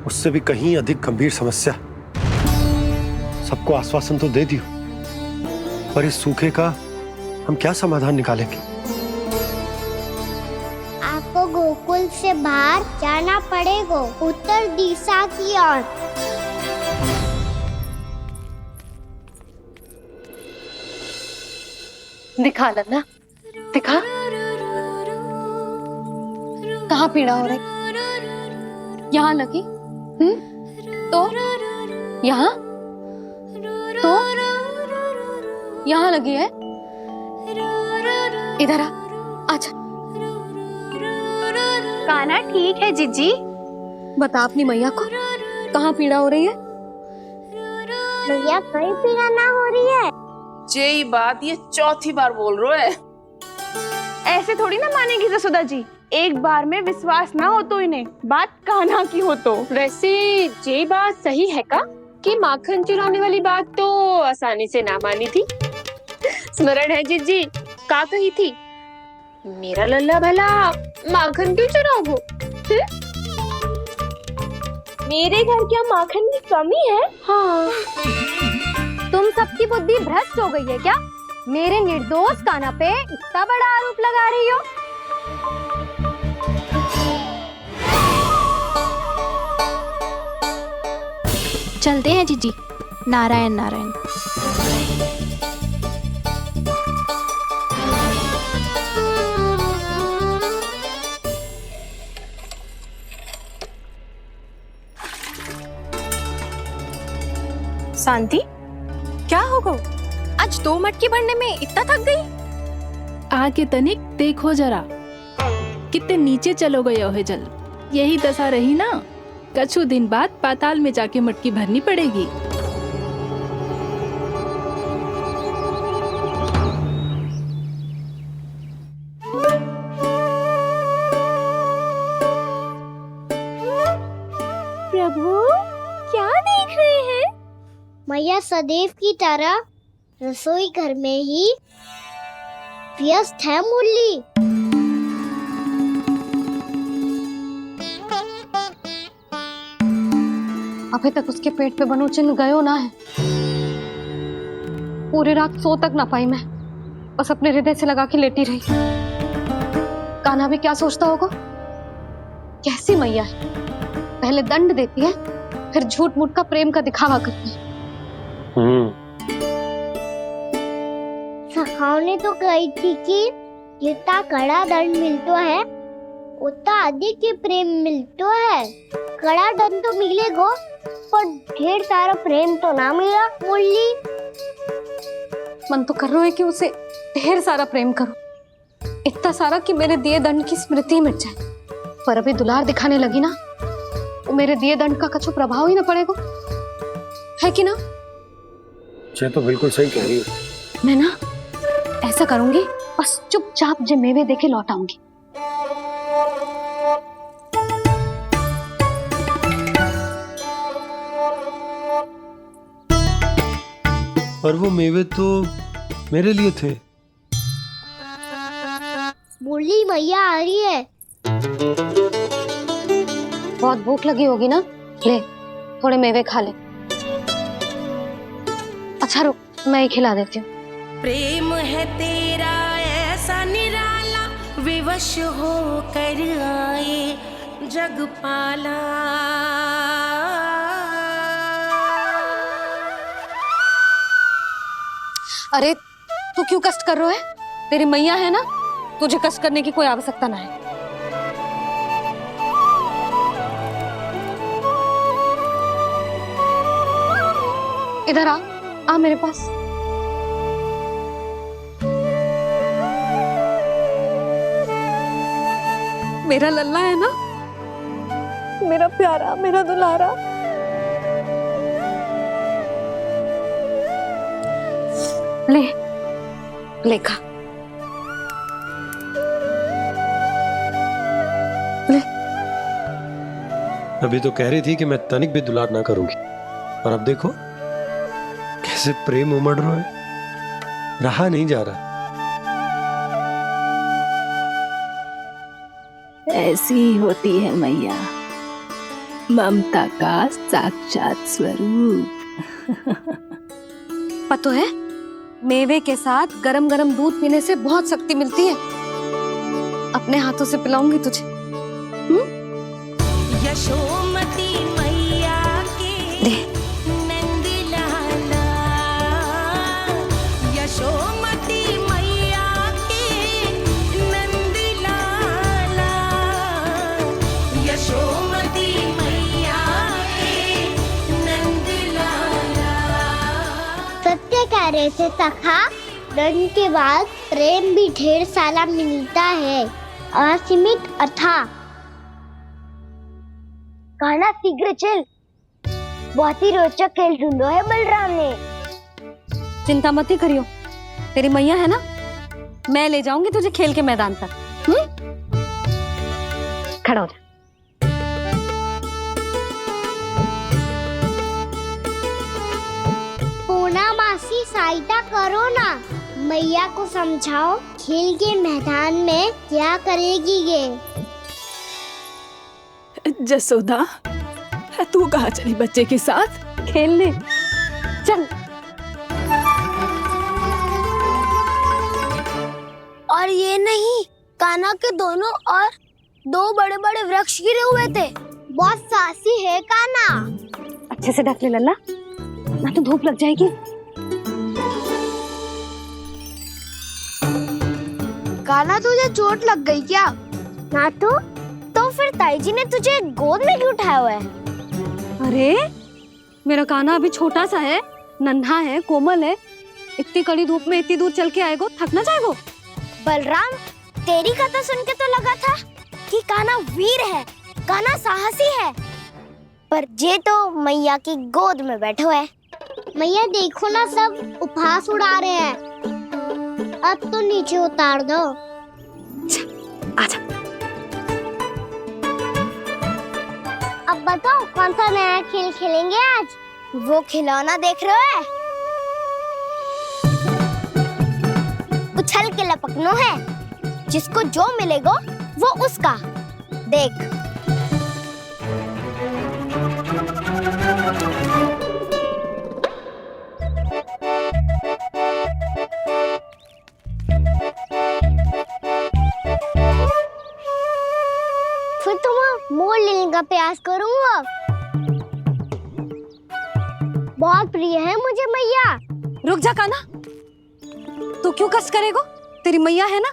Q: उससे भी कहीं अधिक गंभीर समस्या। सबको आश्वासन तो दे दियो, पर इस सूखे का हम क्या समाधान निकालेंगे?
C: आपको गोकुल से बाहर जाना पड़ेगा, उत्तर दिशा की ओर।
B: दिखा लन्ना, दिखा। कहाँ पीड़ा हो रही? यहाँ लगी? तो यहाँ? तो यहाँ लगी है? इधर आ, आजा।
A: कान्हा ठीक है जीजी।
B: बता अपनी मैया को कहाँ पीड़ा हो रही है?
C: मैया कहीं पीड़ा ना हो रही है।
M: यही बात ये चौथी बार बोल रहे है।
A: ऐसे थोड़ी ना मानेगी जसोदा जी, एक बार में विश्वास ना हो तो इन्हें, बात कान्हा की हो तो।
H: वैसे ये बात सही है का कि माखन चुराने वाली बात तो आसानी से ना मानी थी। स्मरण है जीजी, का कही थी? मेरा लल्ला भला माखन क्यों चुराओगो?
A: मेरे घर क्या माखन की कमी है?
B: हाँ। तुम सबकी बुद्धि भ्रष्ट हो गई है क्या? मेरे निर्दोष कान्हा पे इतना बड़ा आरोप लगा रही हो?
H: चलते हैं जीजी। नारायण नारायण।
A: शांति, क्या हो गो? आज 2 मटकी भरने में इतना थक गई?
D: आगे तनिक देखो जरा, कितने नीचे चलो गए हो जल। यही दशा रही ना, कछु दिन बाद पाताल में जाके मटकी भरनी पड़ेगी।
C: प्रभु क्या देख रहे हैं? मैया सदैव की तरह रसोई घर में ही व्यस्त है मुरली।
B: अभी तक उसके पेट पे बनो चिन्ह गयो ना है। पूरी रात सो तक ना पाई मैं, बस अपने हृदय से लगा के लेटी रही। कान्हा भी क्या सोचता होगा? कैसी मैया है, पहले दंड देती है, फिर झूठ मूठ का प्रेम का दिखावा करती है।
C: सखाओं तो कही थी कि जितना कड़ा दंड मिलता है उतना अधिक ही प्रेम मिलता है। कड़ा दंड तो मिलेगा पर ढेर सारा प्रेम तो ना मिला मुरली।
B: मन तो कर रहा है कि उसे ढेर सारा प्रेम करो, इतना सारा कि मेरे दिए दंड की स्मृति मिट जाए। पर अभी दुलार दिखाने लगी ना, वो मेरे दिए दंड का कछु प्रभाव ही ना पड़ेगा, है कि ना?
Q: ये तो बिल्कुल सही कह रही हो।
B: मैं ना ऐसा करूंगी, बस चुपचाप जे मेवे देखे लौट आऊंगी।
Q: पर वो मेवे तो मेरे लिए थे।
C: मुरली मैया आ रही है।
B: बहुत भूख लगी होगी ना, ले थोड़े मेवे खा ले। अच्छा रुक, मैं ही खिला देती हूँ।
R: प्रेम है तेरा ऐसा निराला, विवश हो कर आए जग पाला।
B: अरे तू क्यों कष्ट कर रहा है? तेरी मैया है ना, तुझे कष्ट करने की कोई आवश्यकता ना है। इधर आ मेरे पास। मेरा लल्ला है ना, मेरा प्यारा, मेरा दुलारा। ले ले खा, ले।
Q: अभी तो कह रही थी कि मैं तनिक भी दुलार ना करूंगी, और अब देखो कैसे प्रेम उमड़ रहा है, रहा नहीं जा रहा।
D: ऐसी ही होती है मैया, ममता का साक्षात स्वरूप।
B: पता है, मेवे के साथ गरम गरम दूध पीने से बहुत शक्ति मिलती है। अपने हाथों से पिलाऊंगी तुझे।
R: यशोमती मैया के नंद लाला, यशोमती मैया के नंद लाला, यशोमती मैया के नंद लाला।
C: सत्य कह रहे थे सखा, दंड के बाद प्रेम भी ढेर सारा मिलता है, असीमित अथाह। कहना शीघ्र चल, बहुत ही रोचक खेल ढूंढो है बलराम ने।
B: चिंता मत ही करियो, तेरी मैया है ना, मैं ले जाऊंगी तुझे खेल के मैदान तक। खड़ा हो जा।
C: पूना मासी सहायता करो ना, मैया को समझाओ खेल के मैदान में क्या करेगी ये।
D: जसोदा, तू कहाँ चली बच्चे के साथ?
B: खेलने चल।
C: और ये नहीं, कान्हा के दोनों और दो बड़े बड़े वृक्ष गिरे हुए थे। बहुत साहसी है कान्हा।
B: अच्छे से ढक ले लल्ला, ना तो धूप लग जाएगी।
C: कान्हा तुझे चोट लग गई क्या? ना तो फिर ताई जी ने तुझे गोद में क्यों उठाया हुआ है?
B: अरे मेरा कान्हा अभी छोटा सा है, नन्हा है, कोमल है। इतनी कड़ी धूप में इतनी दूर चल के आएगो, थक ना जाएगो।
C: बलराम, तेरी कथा सुन के तो लगा था कि कान्हा वीर है, कान्हा साहसी है, पर ये तो मैया की गोद में बैठो है। मैया देखो ना, सब उपहास उड़ा रहे हैं। अब तो नीचे उतार दो।
B: आजा।
C: अब बताओ कौन सा नया खेल खेलेंगे आज? वो खिलौना देख रहे हो? उछल के लपकनो है, जिसको जो मिलेगा वो उसका। देख। फिर तुम मोड़ लेने का प्रयास करूंगा। बहुत प्रिय है मुझे मैया।
B: रुक जा कान्हा, तू क्यों कष्ट करेगो? तेरी मैया है ना।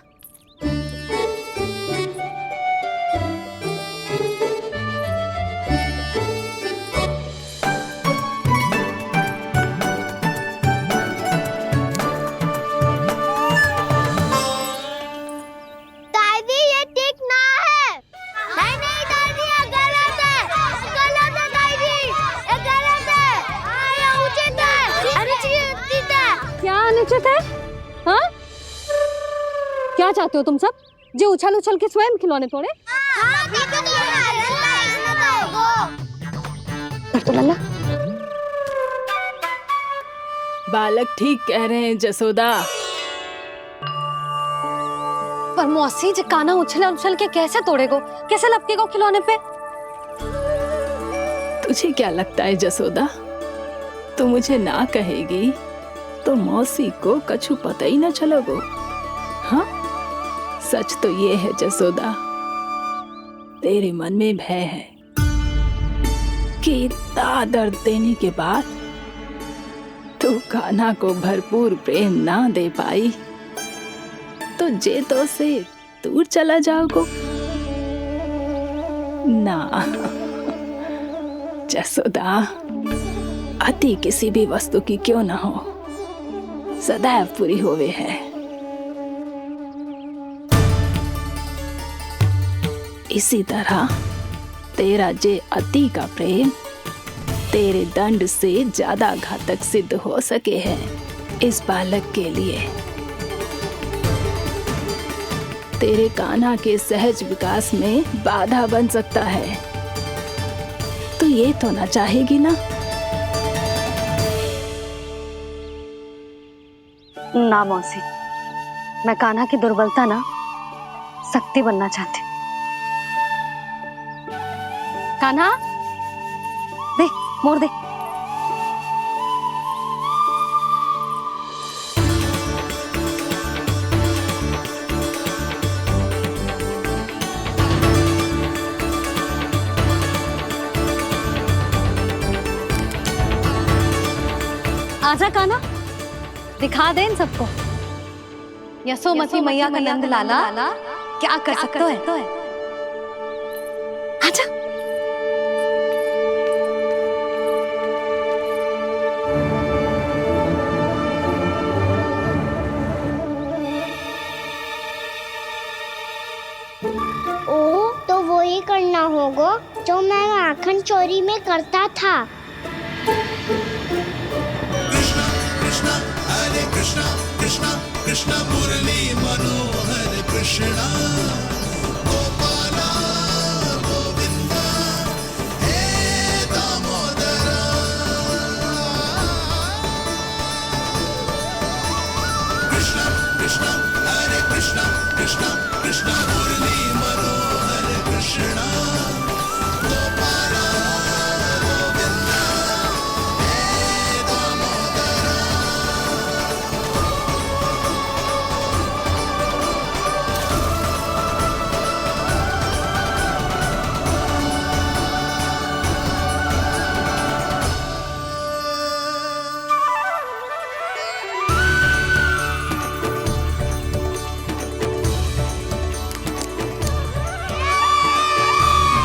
C: दादी ये ठीक ना है। नहीं दादी, ये गलत है। गलत है दादी, ये गलत है। ये उचित है, अनुचित है।
B: क्या अनुचित है? हाँ? क्या चाहते हो तुम सब? जो उछल उछल के स्वयं खिलौने तोड़े? तो लल्ला,
D: बालक ठीक कह रहे हैं जसोदा।
B: पर मौसी, जे कान्हा उछल उछल के कैसे तोड़ेगो, कैसे लपकेगो खिलौने पे?
D: तुझे क्या लगता है जसोदा, तू मुझे ना कहेगी तो मौसी को कछु पता ही ना चलोगो। हाँ, सच तो ये है जसोदा, तेरे मन में भय है कि इतना दर्द देने के बाद तू कान्हा को भरपूर प्रेम ना दे पाई तो जेतो से दूर चला जाओगो ना। जसोदा, अति किसी भी वस्तु की क्यों ना हो, सदैव पूरी होवे है। इसी तरह तेरा जे अति का प्रेम तेरे दंड से ज्यादा घातक सिद्ध हो सके है इस बालक के लिए। तेरे कान्हा के सहज विकास में बाधा बन सकता है, तो ये तो ना चाहेगी ना?
B: ना मौसी, मैं कान्हा की दुर्बलता ना शक्ति बनना चाहती। कान्हा, दे मोड़ दे। आजा कान्हा, दिखा दे इन सबको यशोमती मैया का नंद लाला क्या कर सकता है। आजा।
C: ओ, तो वो ही करना होगा जो मैं माखन चोरी में करता था।
E: कृष्णा हरे कृष्णा कृष्णा कृष्णा मुरली मनोहर कृष्णा गोपाला गोविंदा हे दामोदरा। कृष्णा कृष्णा हरे कृष्णा कृष्णा कृष्णा मुरली मनोहर कृष्णा गोपाला गोविंदा हे दामोदरा।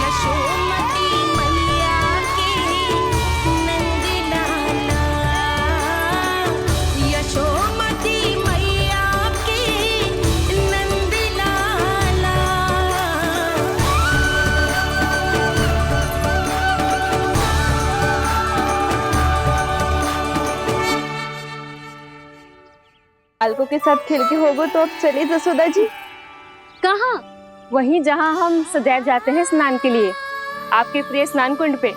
R: यशोमती मैया के नंद लाला, यशोमती मैया के नंद लाला।
A: बालकों के साथ खेल के होगो तो अब चलिए जसोदा जी।
H: कहाँ? वहीं जहाँ हम सदैव जाते हैं स्नान के लिए, आपके प्रिय स्नान कुंड पे।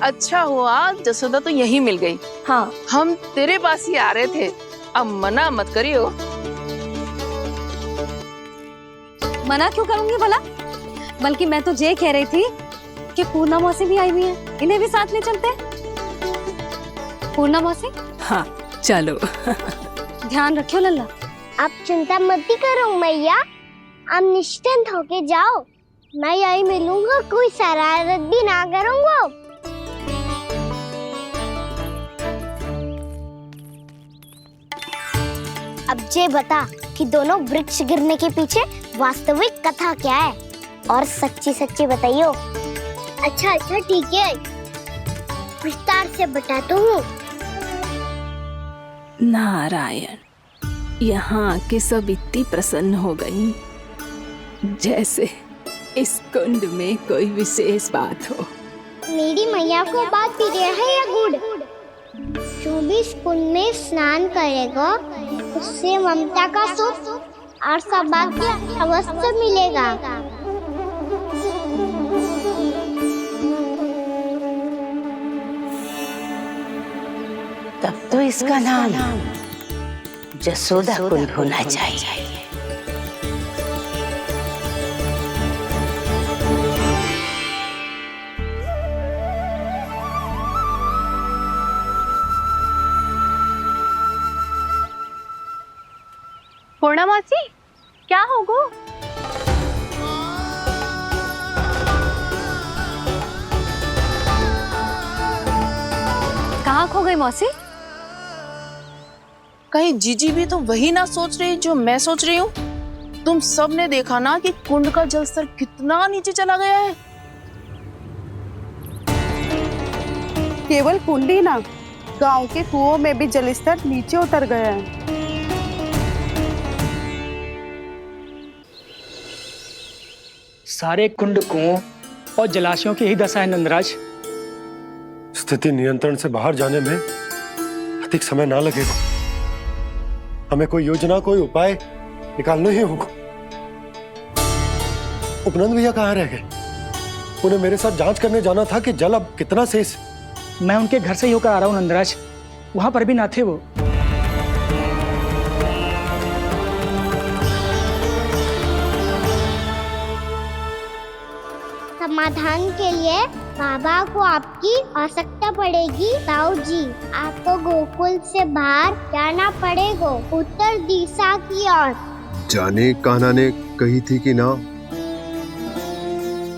M: अच्छा हुआ जसोदा तो यहीं मिल गई।
H: हाँ,
M: हम तेरे पास ही आ रहे थे, अब मना मत करियो।
B: मना क्यों करूंगी भला? बल्कि मैं तो ये कह रही थी कि पूर्णा मौसी भी आई हुई है, इन्हें भी साथ ले चलते हैं। पूर्णा मौसी,
D: हाँ चलो।
B: ध्यान रखियो लल्ला।
C: आप चिंता मत करो मैया, आप निश्चिंत होके जाओ, मैं यही मिलूंगा, कोई शरारत भी ना करूंगा। अब ये बता कि दोनों वृक्ष गिरने के पीछे वास्तविक कथा क्या है, और सच्ची सच्ची बताइयो। अच्छा अच्छा ठीक है, विस्तार से बताता हूँ।
D: नारायण, यहाँ के सब इतनी प्रसन्न हो गई जैसे इस कुंड में कोई विशेष बात हो।
C: मेरी मैया को बात प्रिय है या गुड़? जो भी इस कुंड में स्नान करेगा उससे ममता का सुख और सौभाग्य अवश्य मिलेगा।
S: तब तो इसका नाम जसोदा कुंड होना चाहिए।
B: पूर्णा मौसी क्या होगो? कहाँ खो गई मौसी?
M: कहीं जीजी भी तो वही ना सोच रही जो मैं सोच रही हूँ। तुम सब ने देखा ना कि कुंड का जलस्तर कितना नीचे चला गया है।
T: केवल कुंड ही ना, गांव के कुओं में भी जलस्तर नीचे उतर गया है।
N: सारे कुंड कुओं और जलाशयों की ही दशा है नंदराज।
Q: स्थिति नियंत्रण से बाहर जाने में अधिक समय ना लगेगा। हमें कोई योजना, कोई उपाय निकालना ही होगा। उपनंद भैया कहाँ रह गए? उन्हें मेरे साथ जांच करने जाना था कि जल अब कितना शेष।
N: मैं उनके घर से ही होकर आ रहा हूँ नंदराज, वहां पर भी ना थे वो।
C: समाधान के लिए बाबा को आपकी आवश्यकता पड़ेगी। ताऊ जी, आपको गोकुल से बाहर जाना पड़ेगा, उत्तर दिशा की ओर।
J: जाने कान्हा ने कही थी कि ना,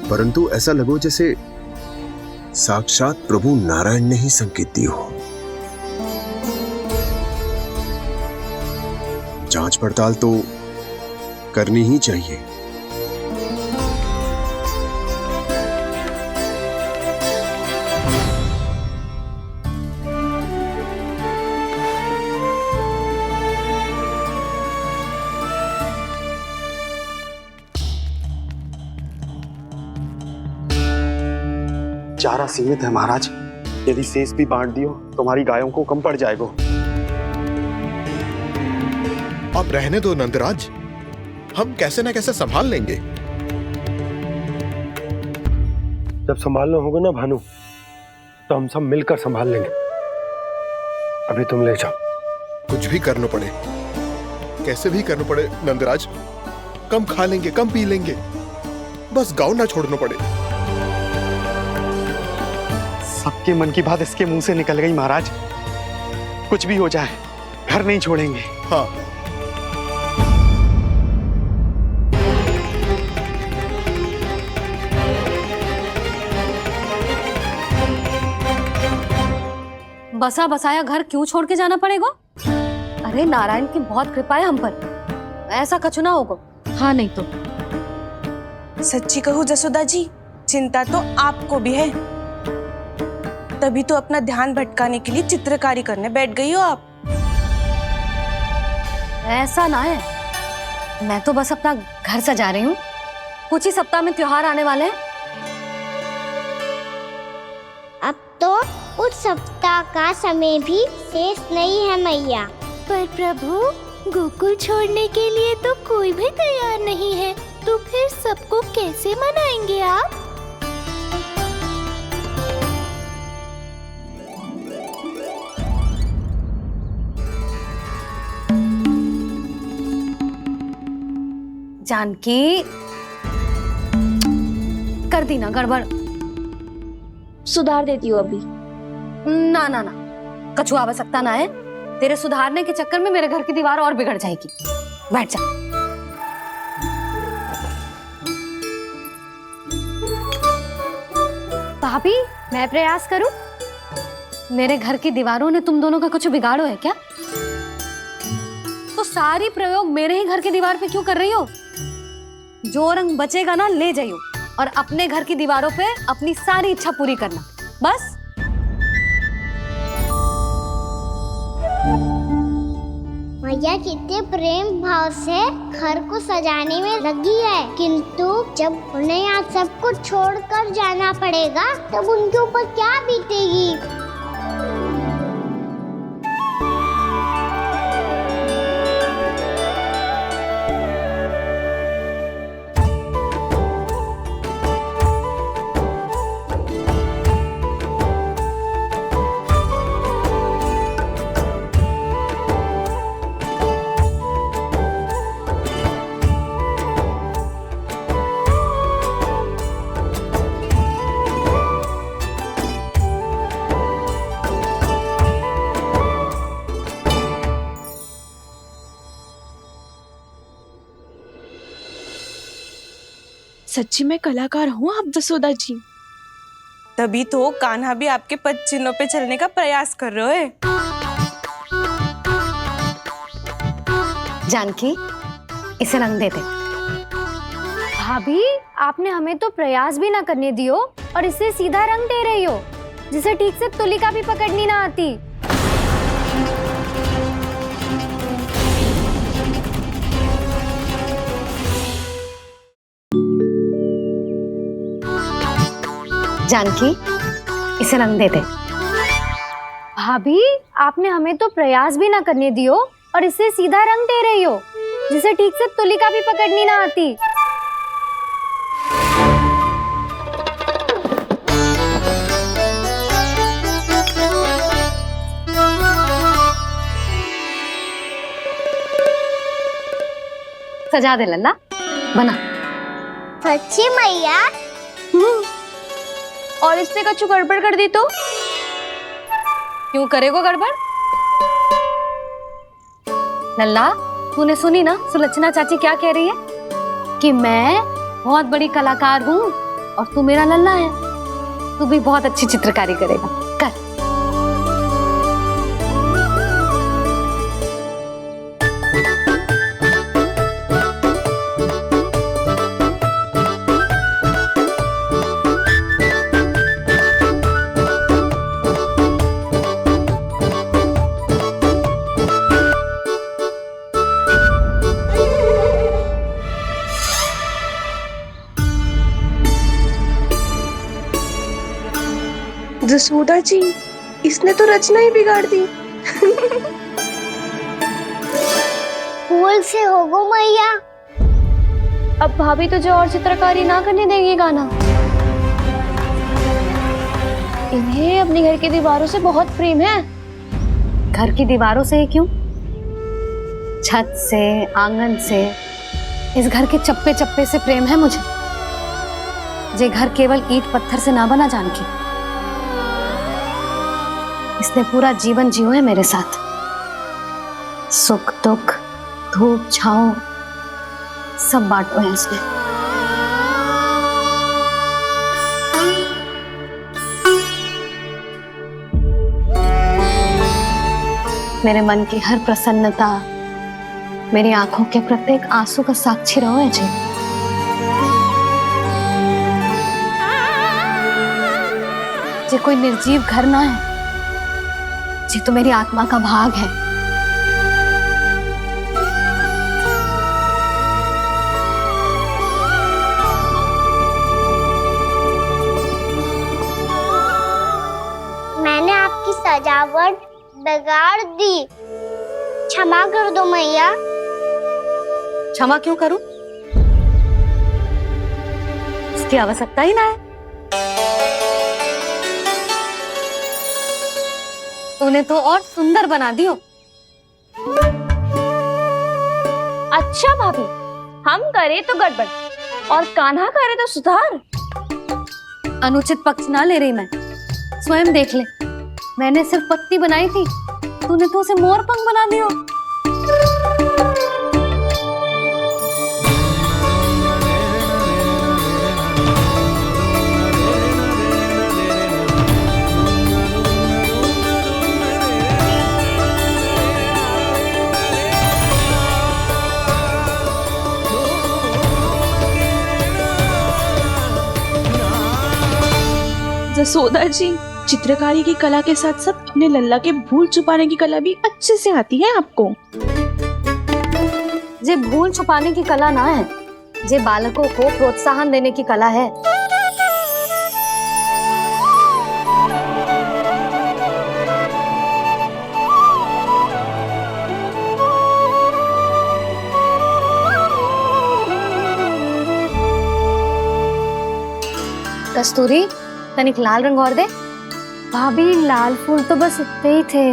J: परंतु ऐसा लगो जैसे साक्षात प्रभु नारायण ने ही संकेत दी हो। जांच पड़ताल तो करनी ही चाहिए।
U: चारा सीमित है महाराज, यदि शेष भी बांट दियो तो हमारी गायों को कम पड़ जाएगा।
V: अब रहने दो नंदराज, हम कैसे न कैसे संभाल लेंगे।
Q: जब संभालना होगा ना भानु, तो हम सब मिलकर संभाल लेंगे। अभी तुम ले जाओ।
V: कुछ भी करना पड़े, कैसे भी करना पड़े नंदराज, कम खा लेंगे, कम पी लेंगे, बस गाँव ना छोड़ना पड़े।
U: सबके मन की बात इसके मुंह से निकल गई महाराज। कुछ भी हो जाए, घर नहीं छोड़ेंगे।
V: हाँ।
B: बसा बसाया घर क्यों छोड़ के जाना पड़ेगा? अरे नारायण की बहुत कृपा है हम पर, ऐसा कछु ना होगा। हाँ नहीं तो
T: सच्ची कहूँ जसोदा जी, चिंता तो आपको भी है, तभी तो अपना ध्यान भटकाने के लिए चित्रकारी करने बैठ गई हो आप।
B: ऐसा ना है, मैं तो बस अपना घर सजा रही हूँ। कुछ ही सप्ताह में त्योहार आने वाले हैं।
C: अब तो उस सप्ताह का समय भी शेष नहीं है मैया।
W: पर प्रभु, गोकुल छोड़ने के लिए तो कोई भी तैयार नहीं है, तो फिर सबको कैसे मनाएंगे आप?
B: जानकी, कर दी ना गड़बड़।
A: सुधार देती हूँ अभी।
B: ना ना ना, कछु आवश्यकता ना है। तेरे सुधारने के चक्कर में मेरे घर की दीवार और बिगड़ जाएगी। बैठ जा। भाभी, मैं प्रयास करूं? मेरे घर की दीवारों ने तुम दोनों का कुछ बिगाड़ो है क्या? तो सारी प्रयोग मेरे ही घर की दीवार पे क्यों कर रही हो? जो रंग बचेगा ना ले जाइयो, और अपने घर की दीवारों पे अपनी सारी इच्छा पूरी करना, बस।
C: मैया कितने प्रेम भाव से घर को सजाने में लगी है, किंतु जब उन्हें यहाँ सब कुछ छोड़कर जाना पड़ेगा तब उनके ऊपर क्या बीतेगी।
T: सच्ची में कलाकार हूँ आप जसोदा जी। तभी तो कान्हा भी आपके पद चिन्हों पे चलने का प्रयास कर रहे हैं।
B: जानकी, इसे रंग दे दे।
A: भाभी, आपने हमें तो प्रयास भी ना करने दियो और इसे सीधा रंग दे रही हो, जिसे ठीक से तुलिका भी पकड़नी ना आती।
B: जानकी, इसे रंग दे दे।
A: भाभी, आपने हमें तो प्रयास भी ना करने दियो और इसे सीधा रंग दे रही हो, जिसे ठीक से तुलिका भी पकड़नी ना आती।
B: सजा दे लल्ला, बना।
C: सच्ची मैया?
A: और इसने कछु गड़बड़ कर दी तो?
B: क्यों करेगो गड़बड़? लल्ला, तूने सुनी ना सुलक्षणा चाची क्या कह रही है? कि मैं बहुत बड़ी कलाकार हूँ और तू मेरा लल्ला है, तू भी बहुत अच्छी चित्रकारी करेगा। कर।
T: जसोदा जी, इसने तो रचना ही बिगाड़ दी।
C: फूल से होगो मैया।
A: अब भाभी तुझे और चित्रकारी ना करने देगी गाना। इन्हें अपने घर की दीवारों से बहुत प्रेम है।
B: घर की दीवारों से क्यों? छत से, आंगन से, इस घर के चप्पे चप्पे से प्रेम है मुझे। ये घर केवल ईंट पत्थर से ना बना जानकी, इसने पूरा जीवन जियो है मेरे साथ। सुख दुख, धूप छांव सब बांटो है इसने। मेरे मन की हर प्रसन्नता, मेरी आंखों के प्रत्येक आंसू का साक्षी रहो है जी। ये कोई निर्जीव घर ना है, ये तो मेरी आत्मा का भाग है।
C: मैंने आपकी सजावट बिगाड़ दी, क्षमा कर दो मैया।
B: क्षमा क्यों करूं? इसकी आवश्यकता ही ना है। तूने तो और सुंदर बना दियो।
A: अच्छा भाभी, हम करे तो गड़बड़ और कान्हा करे तो सुधार।
B: अनुचित पक्ष ना ले रही मैं, स्वयं देख ले। मैंने सिर्फ पत्ती बनाई थी, तूने तो उसे मोर पंख बना दियो।
T: जसोदा जी, चित्रकारी की कला के साथ साथ अपने लल्ला के भूल छुपाने की कला भी अच्छे से आती है आपको।
B: ये भूल छुपाने की कला ना है, ये बालकों को प्रोत्साहन देने की कला है। कस्तूरी, तनिक लाल रंग और दे।
A: भाभी, लाल फूल तो बस इतने ही थे।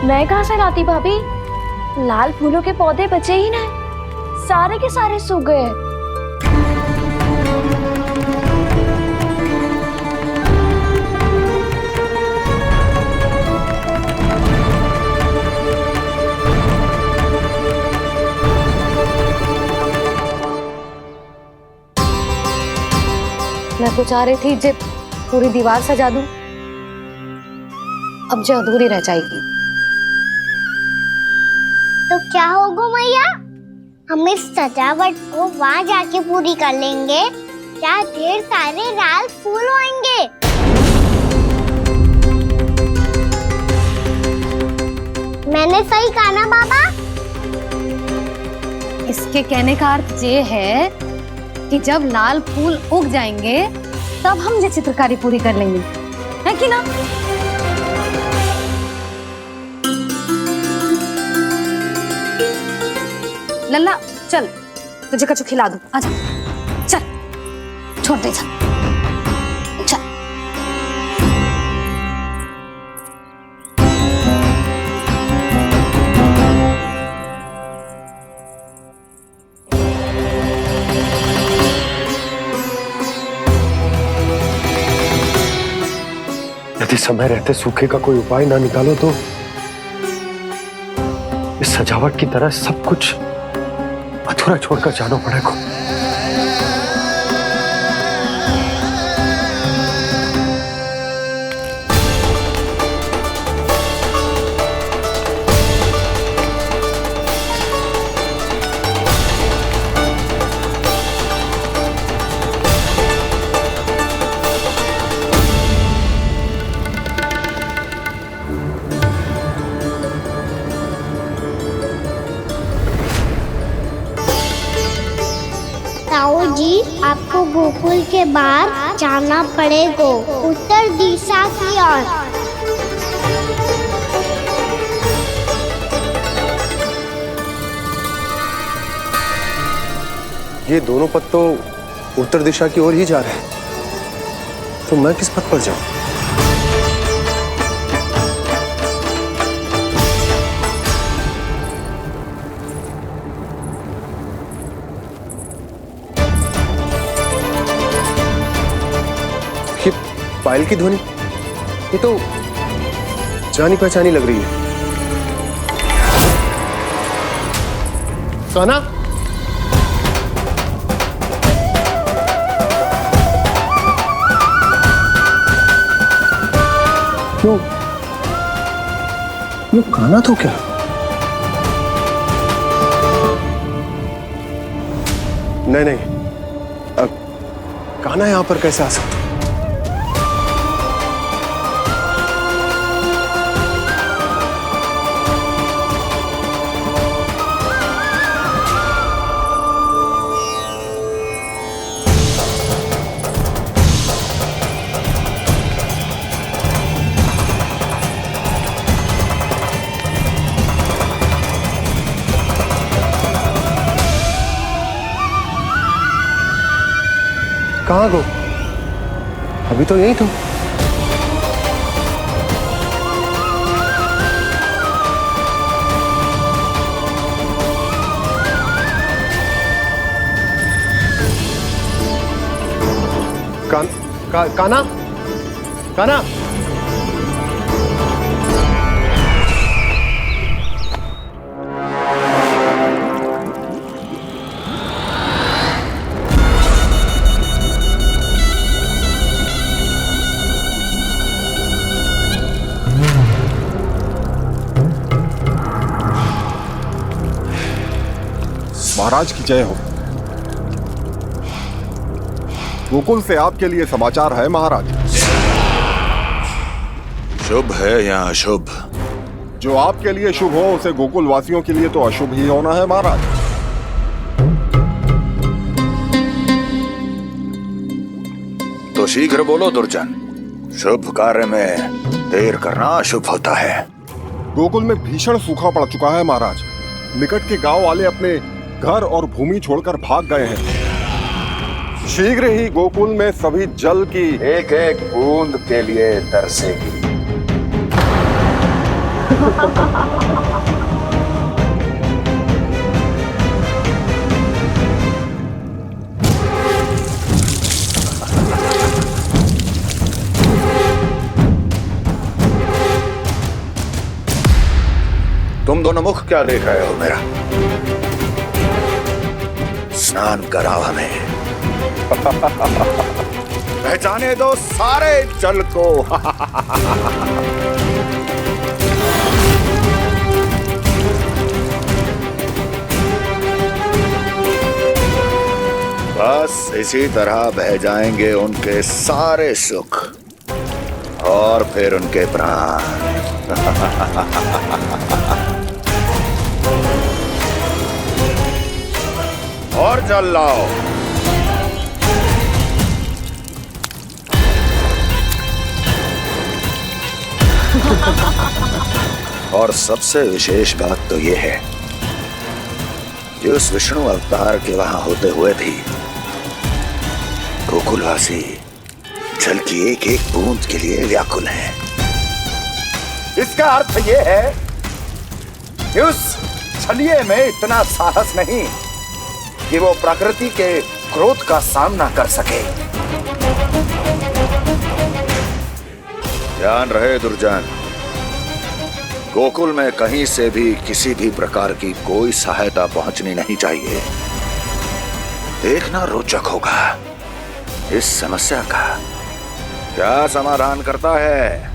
A: मैं कहाँ से लाती भाभी? लाल फूलों के पौधे बचे ही ना, सारे के सारे सूख गए।
B: मैं तो चाह रही थी जे पूरी दीवार सजा दूं, अब जो अधूरी रह जाएगी।
C: तो क्या होगा मैया, हम इस सजावट को वहाँ जाके पूरी कर लेंगे, क्या ढेर सारे लाल फूल होंगे। मैंने सही कहा ना बाबा?
B: इसके कहने का अर्थ ये है कि जब लाल फूल उग जाएंगे तब हम ये चित्रकारी पूरी कर लेंगे, है कि ना? लल्ला चल, तुझे कछु खिला दूं, आजा चल, छोड़ दे चल।
Q: यदि समय रहते सूखे का कोई उपाय ना निकालो तो इस सजावट की तरह सब कुछ अधूरा छोड़कर जाना पड़ेगा।
C: ताऊ जी, आपको गोकुल के बाहर जाना पड़ेगा, उत्तर दिशा की ओर।
J: ये दोनों पथ तो उत्तर दिशा की ओर ही जा रहे हैं, तो मैं किस पथ पर जाऊं? ये पायल की ध्वनि, ये तो जानी पहचानी लग रही है। कान्हा, क्यों? ये कान्हा तो क्या? नहीं, कान्हा यहां पर कैसे आ सकता? कहाँ गो? अभी तो यही तो। कान्हा, कान्हा,
V: महाराज की जय हो। गोकुल से आपके लिए समाचार है महाराज।
F: शुभ है या अशुभ?
V: जो आपके लिए शुभ हो उसे गोकुल वासियों के लिए तो अशुभ ही होना है महाराज।
F: तो शीघ्र बोलो दुर्जन, शुभ कार्य में देर करना अशुभ होता है।
V: गोकुल में भीषण सूखा पड़ चुका है महाराज। निकट के गांव वाले अपने घर और भूमि छोड़कर भाग गए हैं। शीघ्र ही गोकुल में सभी जल की
F: एक एक बूंद के लिए तरसेगी। तुम दोनों मुख क्या देख रहे हो मेरा? स्नान कराओ हमें। पहचाने दो सारे जल को। बस इसी तरह बह जाएंगे उनके सारे सुख और फिर उनके प्राण। और जल लाओ। और सबसे विशेष बात तो यह है कि उस विष्णु अवतार के वहां होते हुए भी गोकुलवासी जल की एक एक बूंद के लिए व्याकुल है। इसका अर्थ यह है कि उस छलिए में इतना साहस नहीं कि वो प्रकृति के क्रोध का सामना कर सके। ध्यान रहे दुर्जन, गोकुल में कहीं से भी किसी भी प्रकार की कोई सहायता पहुंचनी नहीं चाहिए। देखना रोचक होगा इस समस्या का क्या समाधान करता है।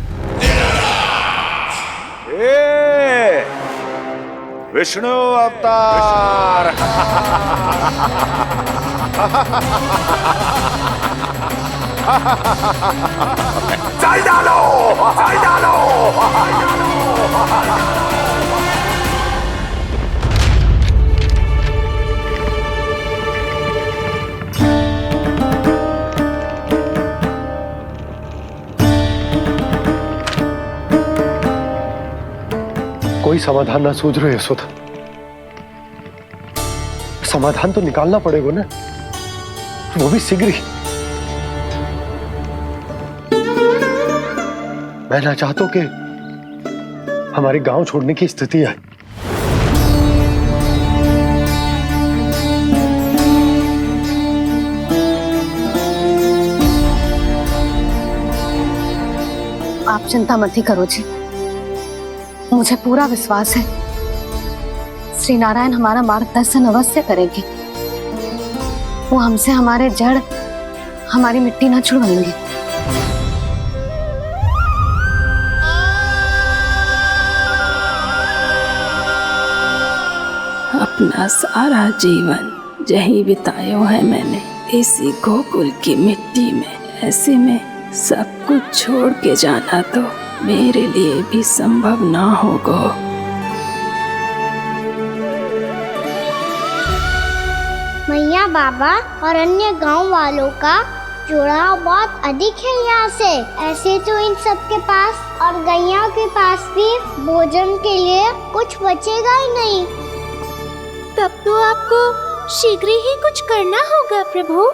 F: ए, विष्णु अवतार। चल डालो, चल डालो।
Q: कोई समाधान ना सूझ रहे यशोदा। समाधान तो निकालना पड़ेगा ना, वो भी शीघ्र ही। मैं ना चाहता हूं कि हमारे गांव छोड़ने की स्थिति आए।
B: आप चिंता मत ही करो जी, मुझे पूरा विश्वास है श्री नारायण हमारा मार्गदर्शन अवश्य करेंगे। वो हमसे हमारे जड़, हमारी मिट्टी न छुड़वाएंगे।
D: अपना सारा जीवन यही बिताया है मैंने, इसी गोकुल की मिट्टी में। ऐसे में सब कुछ छोड़ के जाना तो मेरे लिए भी संभव ना होगा।
C: मैया बाबा और अन्य गांव वालों का जुड़ाव बहुत अधिक है यहाँ से। ऐसे तो इन सब के पास और गैया के पास भी भोजन के लिए कुछ बचेगा ही नहीं।
W: तब तो आपको शीघ्र ही कुछ करना होगा प्रभु।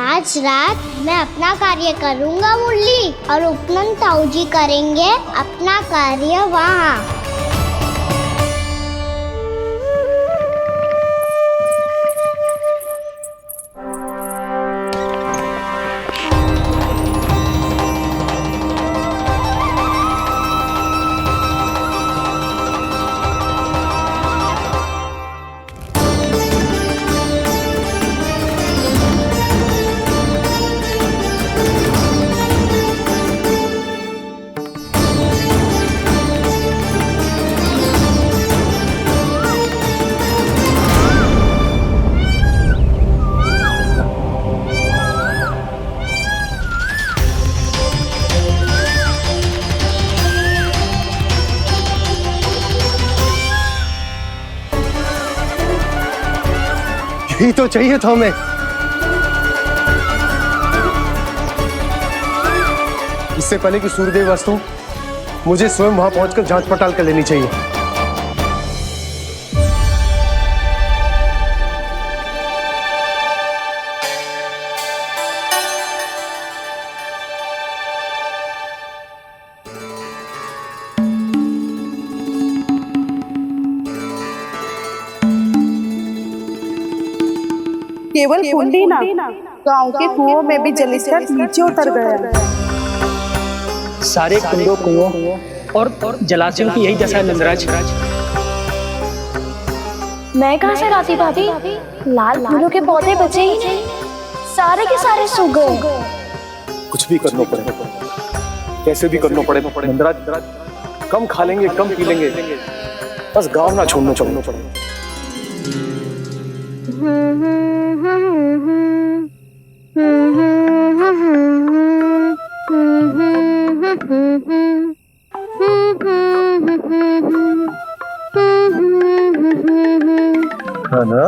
C: आज रात मैं अपना कार्य करूँगा मुरली, और उपनंद ताऊ जी करेंगे अपना कार्य वहाँ।
Q: यही तो चाहिए था हमें। इससे पहले कि सूर्यदेव वस्तु, मुझे स्वयं वहां पहुंचकर जांच पड़ताल कर लेनी चाहिए।
T: केवल कुंडी ना, गांव के कुओं में भी जलस्तर नीचे उतर गया।
G: सारे कुंडों, कुओं और जलाशयों की यही दशा है नंदराज।
A: मैं कहाँ से लाती भाभी? लाल फूलों के पौधे बचे ही नहीं, सारे के सारे सो गए।
I: कुछ भी करना पड़ेगा, कैसे भी करना पड़ेगा। नंदराज, कम खा लेंगे, कम पी लेंगे, बस गाँव ना छोड़ना पड़ेगा। है ना?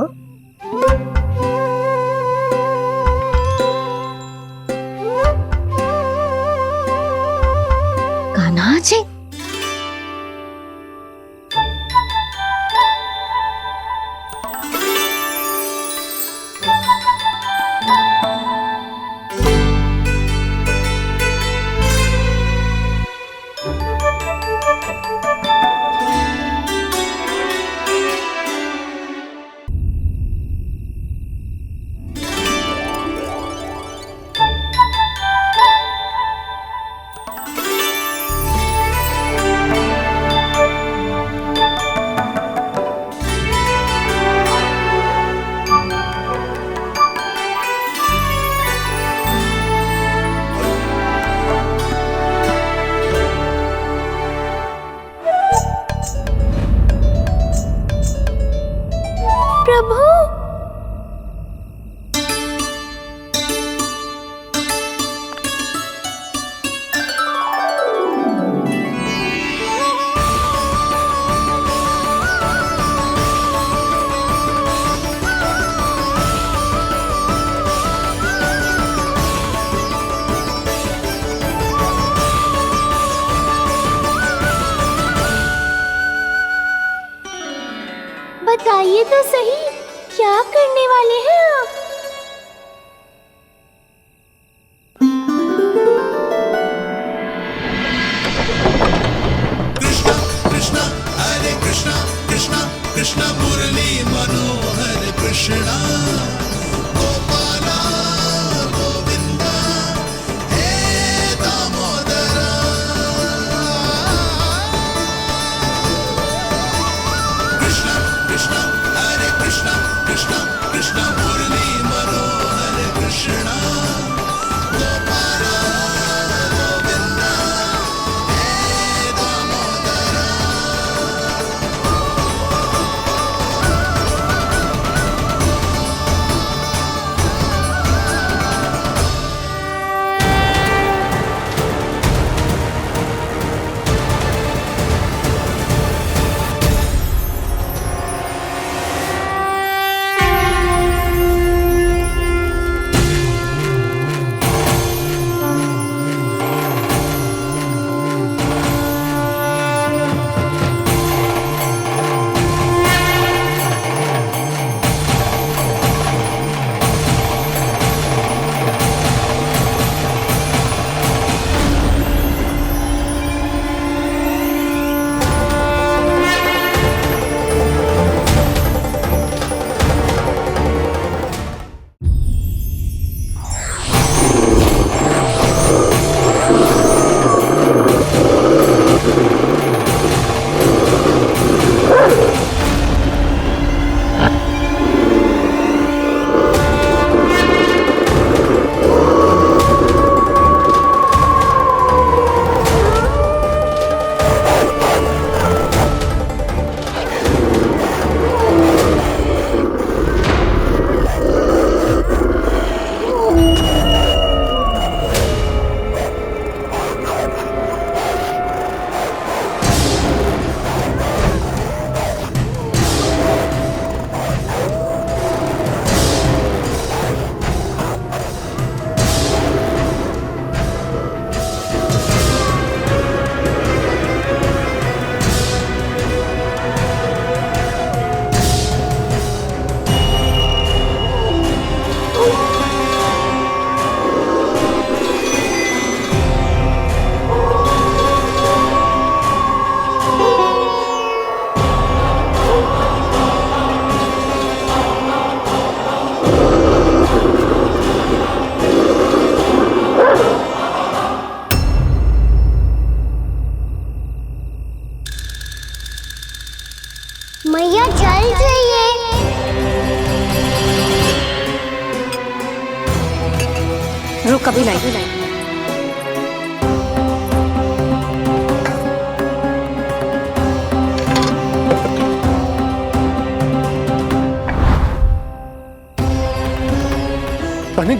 B: कान्हा जी,
W: प्रभु, बताइए तो सही, क्या करने वाले हैं आप?
E: कृष्णा हरे कृष्णा, कृष्णा कृष्णा मुरली मनोहर कृष्णा, गोपाला गोविंदा हे दामोदरा। कृष्णा कृष्णा हरे कृष्णा, कृष्णा कृष्णा मुरली मनोहर कृष्णा, गोपाला गोविंदा हे दामोदरा।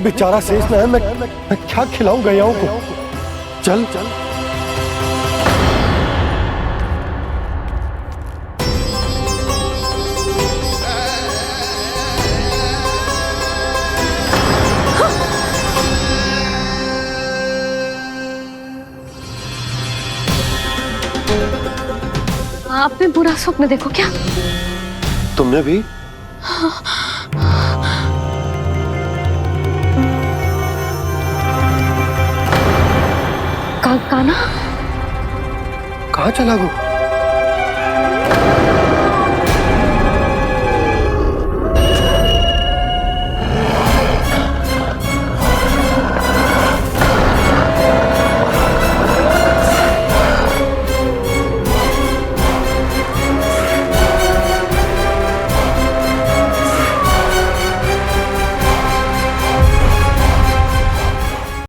Q: एक बेचारा शेष न है, मैं क्या खिलाऊं गैयाओं को? चल चल।
B: आपने बुरा स्वप्न देखो क्या?
Q: तुमने भी?
B: काना
Q: कहाँ चला गो?